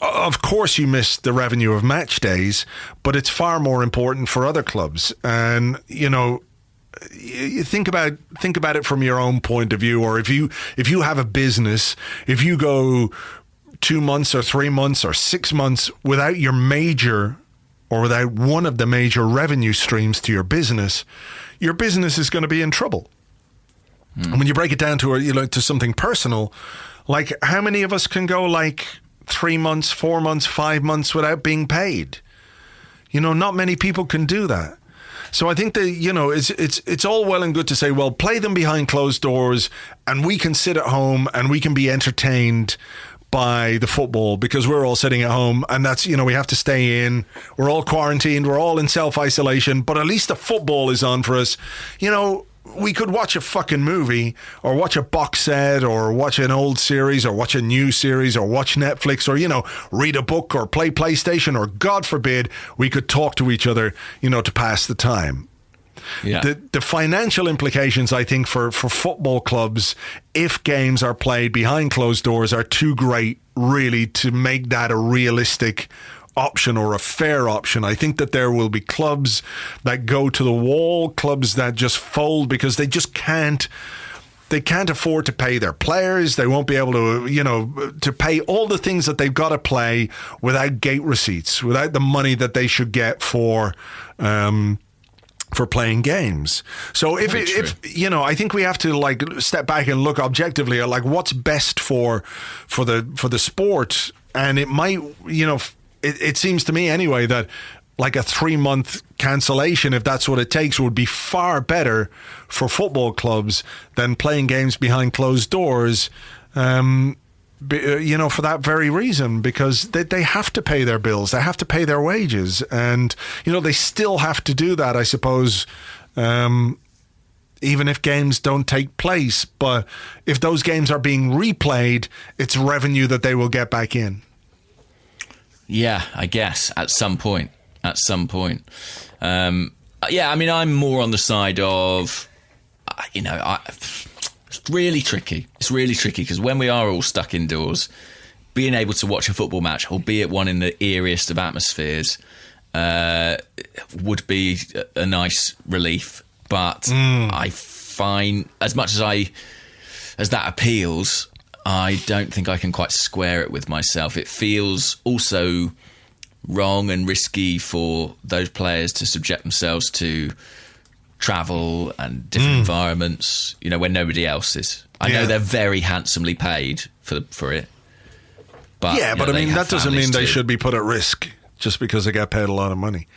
of course you miss the revenue of match days, but it's far more important for other clubs. And, you think about it from your own point of view, or if you have a business, if you go 2 months or 3 months or 6 months without your major or without one of the major revenue streams to your business is going to be in trouble. And when you break it down to something personal, like how many of us can go like 3 months, 4 months, 5 months without being paid? Not many people can do that. So I think that, it's all well and good to say, well, play them behind closed doors and we can sit at home and we can be entertained by the football because we're all sitting at home and that's, we have to stay in. We're all quarantined. We're all in self-isolation, but at least the football is on for us. We could watch a fucking movie or watch a box set or watch an old series or watch a new series or watch Netflix or, read a book or play PlayStation, or God forbid, we could talk to each other, to pass the time. Yeah. The financial implications, I think, for football clubs, if games are played behind closed doors, are too great, really, to make that a realistic option or a fair option. I think that there will be clubs that go to the wall, clubs that just fold because they just can't. They can't afford to pay their players. They won't be able to, to pay all the things that they've got to play without gate receipts, without the money that they should get for for playing games. So if I think we have to like step back and look objectively at like what's best for the sport, and it might, it seems to me anyway that like a 3-month cancellation, if that's what it takes, would be far better for football clubs than playing games behind closed doors. For that very reason, because they have to pay their bills, they have to pay their wages, and they still have to do that, I suppose, even if games don't take place. But if those games are being replayed, it's revenue that they will get back in. Yeah, I guess at some point. I'm more on the side of, it's really tricky. It's really tricky because when we are all stuck indoors, being able to watch a football match, albeit one in the eeriest of atmospheres, would be a nice relief. But I find, as much as that appeals, I don't think I can quite square it with myself. It feels also wrong and risky for those players to subject themselves to travel and different environments, when nobody else is. I know they're very handsomely paid for it. But I mean, that doesn't mean they should be put at risk just because they get paid a lot of money.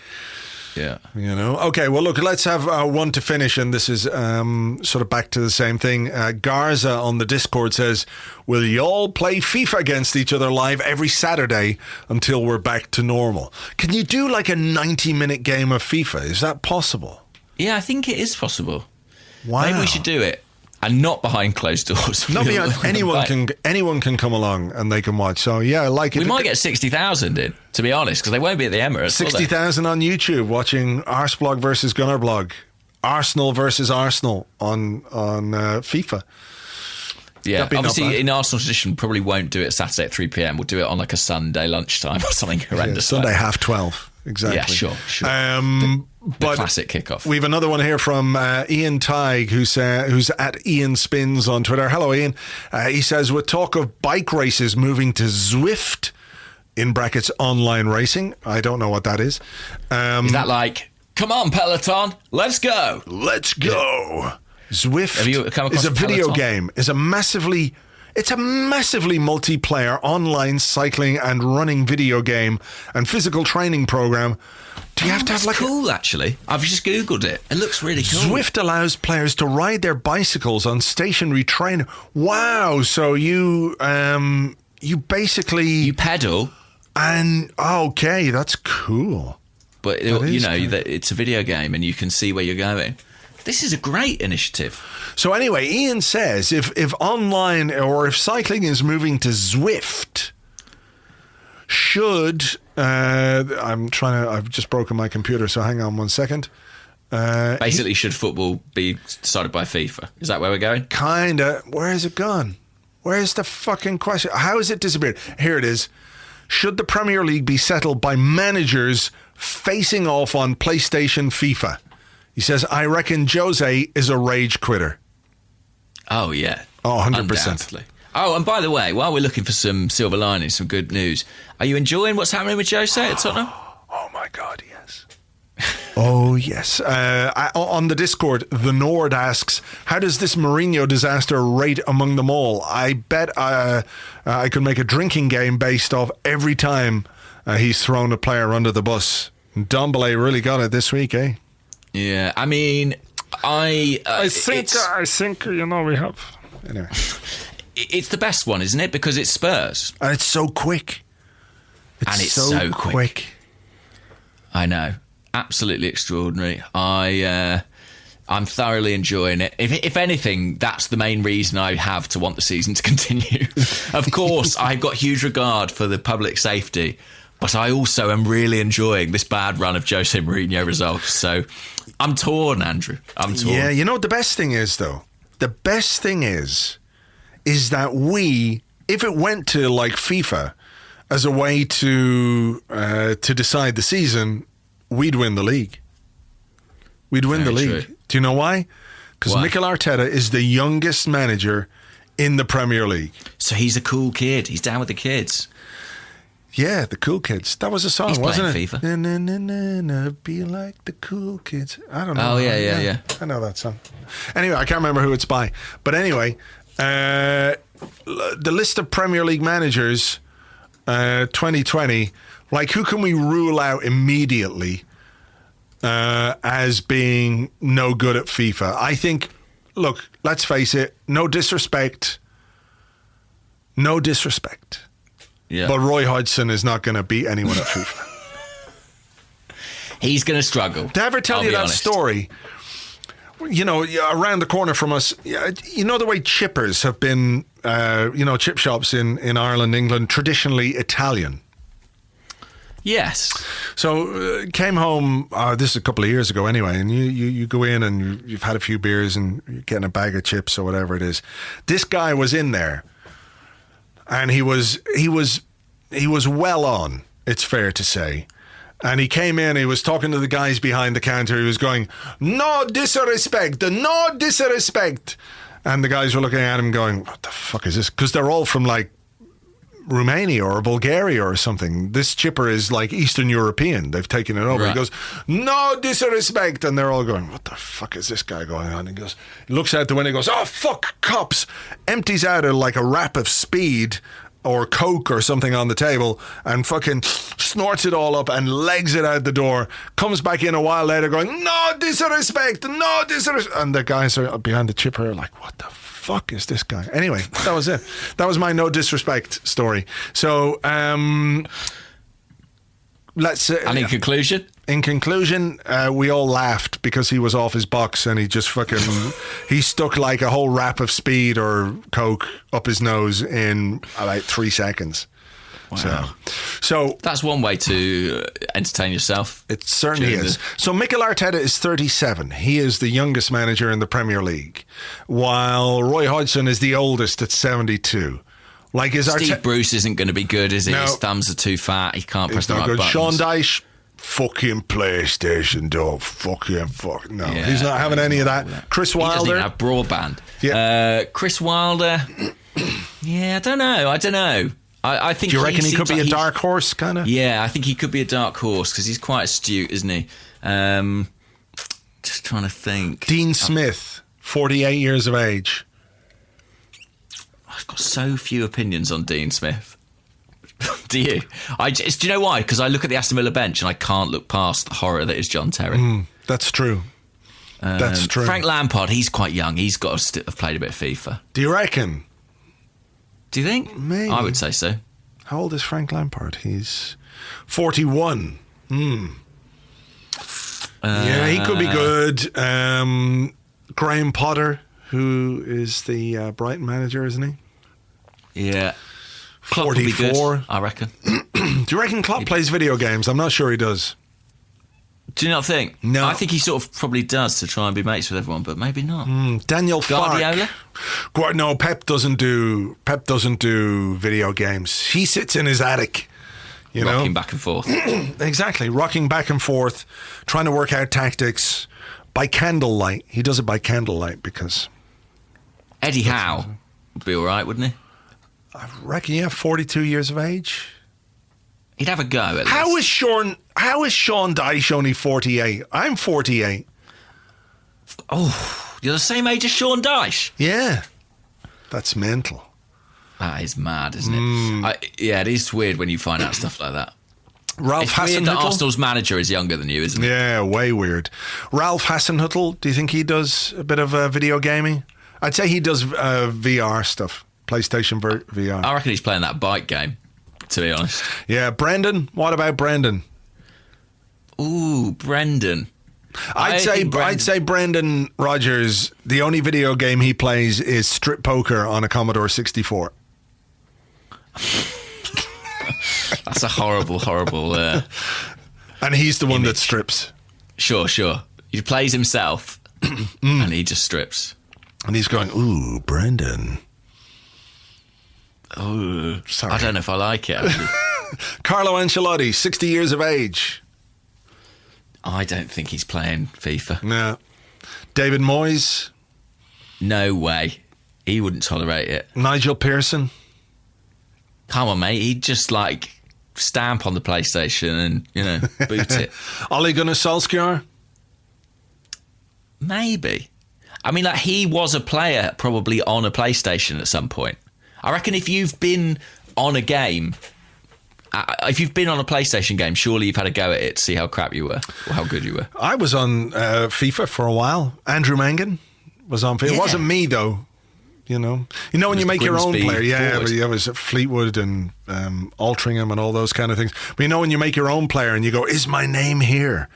Yeah. Okay, well, look, let's have one to finish, and this is sort of back to the same thing. Garza on the Discord says, will you all play FIFA against each other live every Saturday until we're back to normal? Can you do like a 90-minute game of FIFA? Is that possible? Yeah, I think it is possible. Wow. Maybe we should do it. And not behind closed doors. Not behind, anyone can come along and they can watch. So yeah, like we might get 60,000 in, to be honest, because they won't be at the Emirates. 60,000 on YouTube watching Arseblog versus Gunnerblog, Arsenal versus Arsenal on FIFA. Yeah, obviously in Arsenal tradition, probably won't do it Saturday at 3 p.m. We'll do it on like a Sunday lunchtime or something horrendous. Yeah, Sunday 12:30. Exactly. Yeah, sure. The classic kickoff. We have another one here from Ian Tighe, who's at Ian Spins on Twitter. Hello, Ian. He says, with talk of bike races moving to Zwift, in brackets online racing. I don't know what that is. Is that like, come on, Peloton, let's go? Let's go. Zwift have you come across is a video Peloton? game. It's a massively multiplayer online cycling and running video game and physical training program. Do you have to have like cool, actually. I've just Googled it. It looks really cool. Zwift allows players to ride their bicycles on stationary train. Wow. So you basically... You pedal. And, okay, that's cool. But, it's a video game and you can see where you're going. This is a great initiative. So anyway, Ian says if online or if cycling is moving to Zwift, should I've just broken my computer, so hang on one second. Basically, should football be decided by FIFA? Is that where we're going? Kinda. Where has it gone? Where's the fucking question? How has it disappeared? Here it is. Should the Premier League be settled by managers facing off on PlayStation FIFA? He says, I reckon Jose is a rage quitter. Oh, yeah. Oh, 100%. Undoubtedly. Oh, and by the way, while we're looking for some silver linings, some good news, are you enjoying what's happening with Jose at Tottenham? Oh, my God, yes. Oh, yes. On the Discord, the Nord asks, how does this Mourinho disaster rate among them all? I bet I could make a drinking game based off every time he's thrown a player under the bus. Dombele really got it this week, eh? Yeah, I mean, I think we have. Anyway, it's the best one, isn't it? Because it's Spurs, and it's so quick. It's so quick. I know, absolutely extraordinary. I'm thoroughly enjoying it. If anything, that's the main reason I have to want the season to continue. Of course, I've got huge regard for the public safety. But I also am really enjoying this bad run of Jose Mourinho results. So I'm torn, Andrew. I'm torn. Yeah, you know what the best thing is, though? The best thing is that if it went to like FIFA as a way to decide the season, we'd win the league. We'd win the league. True. Do you know why? Because Mikel Arteta is the youngest manager in the Premier League. So he's a cool kid. He's down with the kids. Yeah, the cool kids. That was a song, He's wasn't playing it? FIFA. Na, na, na, na, na, be like the cool kids. I don't know. Oh, yeah. I know that song. Anyway, I can't remember who it's by. But anyway, the list of Premier League managers 2020, like who can we rule out immediately as being no good at FIFA? I think, look, let's face it, no disrespect. Yeah. But Roy Hodgson is not going to beat anyone at FIFA. He's going to struggle. Did I ever tell I'll you be that honest. story? You know, around the corner from us, you know the way chippers have been, chip shops in Ireland, England, traditionally Italian. Yes. So came home, this is a couple of years ago anyway, and you go in and you've had a few beers and you're getting a bag of chips or whatever it is. This guy was in there and he was well on, it's fair to say. And he came in, he was talking to the guys behind the counter. He was going, no disrespect. And the guys were looking at him going, what the fuck is this? Because they're all from like Romania or Bulgaria or something. This chipper is like Eastern European. They've taken it over. Right. He goes, no disrespect. And they're all going, what the fuck is this guy going on? He goes, looks out the window, goes, oh, fuck, cops. Empties out like a wrap of Speed or Coke or something on the table and fucking snorts it all up and legs it out the door. Comes back in a while later going, no disrespect. And the guys are behind the chipper like, what the fuck is this guy? Anyway, that was it. That was my no disrespect story. So, let's say. And in conclusion? In conclusion, we all laughed because he was off his box and he just fucking, he stuck like a whole wrap of Speed or Coke up his nose in about 3 seconds. Wow. So That's one way to entertain yourself. it certainly During is. So Mikel Arteta is 37. He is the youngest manager in the Premier League, while Roy Hodgson is the oldest at 72. Like is Steve Arteta Bruce isn't going to be good, is he? No. His thumbs are too fat. He can't press It's the not right good. buttons. Sean Dyche, fucking PlayStation, dog. Fuck. No, Yeah, he's not having any of that. Chris He doesn't Wilder. even have broadband. Yeah. Chris Wilder. Yeah, I don't know. I think. Do you reckon he could seems be like a dark horse, kind of? Yeah, I think he could be a dark horse because he's quite astute, isn't he? Just trying to think. Dean Smith, 48 years of age. I've got so few opinions on Dean Smith. Do you? Do you know why? Because I look at the Aston Villa bench and I can't look past the horror that is John Terry. That's true. That's true. Frank Lampard, he's quite young. He's got to have played a bit of FIFA. Do you reckon? Do you think? Maybe. I would say so. How old is Frank Lampard? He's 41. Yeah, he could be good. Graham Potter, who is the Brighton manager, isn't he? Yeah. Klopp would be good, 44. I reckon. Do you reckon Klopp plays video games? I'm not sure he does. Do you not think? No. I think he sort of probably does to try and be mates with everyone, but maybe not. Daniel Guardiola? Farke. No, Pep doesn't do video games. He sits in his attic, you know. Rocking back and forth. Exactly, rocking back and forth, trying to work out tactics by candlelight. He does it by candlelight because Eddie Howe would be all right, wouldn't he? I reckon, yeah, 42 years of age. He'd have a go at How least. is Sean Dyche only 48? I'm 48. Oh, you're the same age as Sean Dyche. Yeah, that's mental. That is mad, isn't it? Yeah, it is weird when you find out stuff like that. Ralph It's weird that Hasenhüttl. Arsenal's manager is younger than you, isn't it? Yeah, way weird. Ralph Hasenhüttl, do you think he does a bit of video gaming? I'd say he does VR stuff, PlayStation VR. I reckon he's playing that bike game, to be honest. Yeah, Brendan. What about Brendan? Ooh, Brendan. I'd say Brendan Rodgers. The only video game he plays is strip poker on a Commodore 64. That's a horrible. And he's the one that strips. Sure. He plays himself, and he just strips. And he's going, ooh, Brendan. Oh, Sorry. I don't know if I like it. Actually. Carlo Ancelotti, 60 years of age. I don't think he's playing FIFA. No. David Moyes. No way. He wouldn't tolerate it. Nigel Pearson. Come on, mate. He'd just stamp on the PlayStation and, boot it. Ole Gunnar Solskjaer? Maybe. I mean, like, he was a player probably on a PlayStation at some point. I reckon if you've been on a game, if you've been on a PlayStation game, surely you've had a go at it to see how crap you were or how good you were. I was on FIFA for a while. Andrew Mangan was on FIFA. Yeah. It wasn't me, though. When you make your own player, but it was Fleetwood and Altrincham and all those kind of things. But when you make your own player and you go, is my name here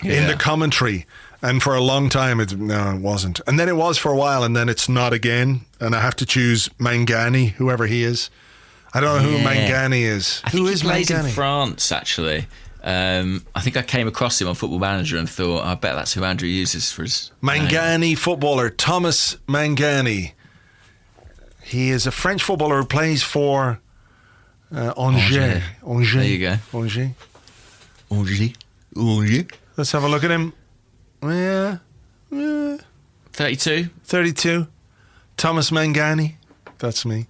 in the commentary? And for a long time, it wasn't. And then it was for a while, and then it's not again. And I have to choose Mangani, whoever he is. I don't know who Mangani is. I think who he is plays Mangani? in France, actually. I think I came across him on Football Manager and thought, I bet that's who Andrew uses for his... Mangani footballer, Thomas Mangani. He is a French footballer who plays for Angers. There you go. Angers. Let's have a look at him. Yeah. 32. 32. Thomas Mangani. That's me.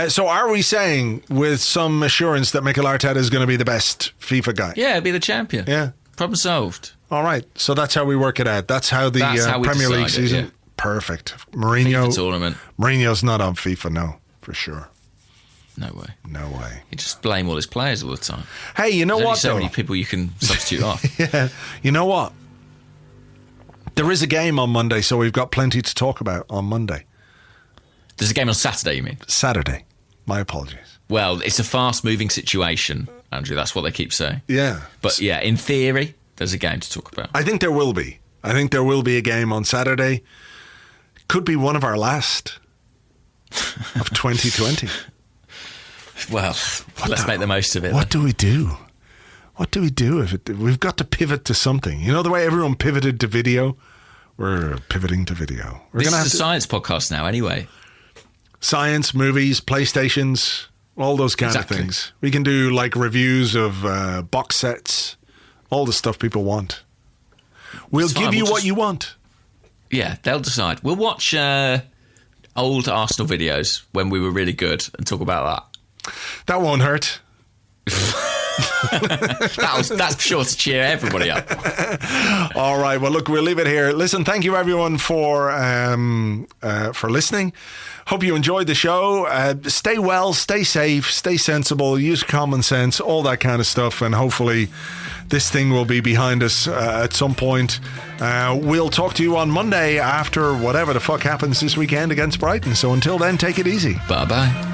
So are we saying with some assurance that Mikel Arteta is going to be the best FIFA guy? Yeah, be the champion. Yeah. Problem solved. All right. So that's how we work it out. That's how the Premier League season... Yeah. Perfect. Mourinho. FIFA tournament. Mourinho's not on FIFA, no, for sure. No way. No way. You just blame all his players all the time. Hey, you know There's what, only so though? many people you can substitute off. Yeah. You know what? There is a game on Monday, so we've got plenty to talk about on Monday. There's a game on Saturday, you mean? Saturday. My apologies. Well, it's a fast-moving situation, Andrew. That's what they keep saying. Yeah. But yeah, in theory, there's a game to talk about. I think there will be. I think there will be a game on Saturday. Could be one of our last of 2020. Well, let's make the most of it. What do we do? What do we do if we've got to pivot to something? You know the way everyone pivoted to video? We're pivoting to video. We're This gonna is a science podcast now, anyway. Science, movies, PlayStations, all those kind of things. We can do like reviews of box sets, all the stuff people want. We'll give you what you want. Yeah, they'll decide. We'll watch old Arsenal videos when we were really good and talk about that. That won't hurt. That's sure to cheer everybody up. All right. Well, look, we'll leave it here. Listen, thank you everyone for listening. Hope you enjoyed the show. Stay well, stay safe, stay sensible, use common sense, all that kind of stuff. And hopefully this thing will be behind us at some point. We'll talk to you on Monday after whatever the fuck happens this weekend against Brighton. So until then, take it easy. Bye-bye.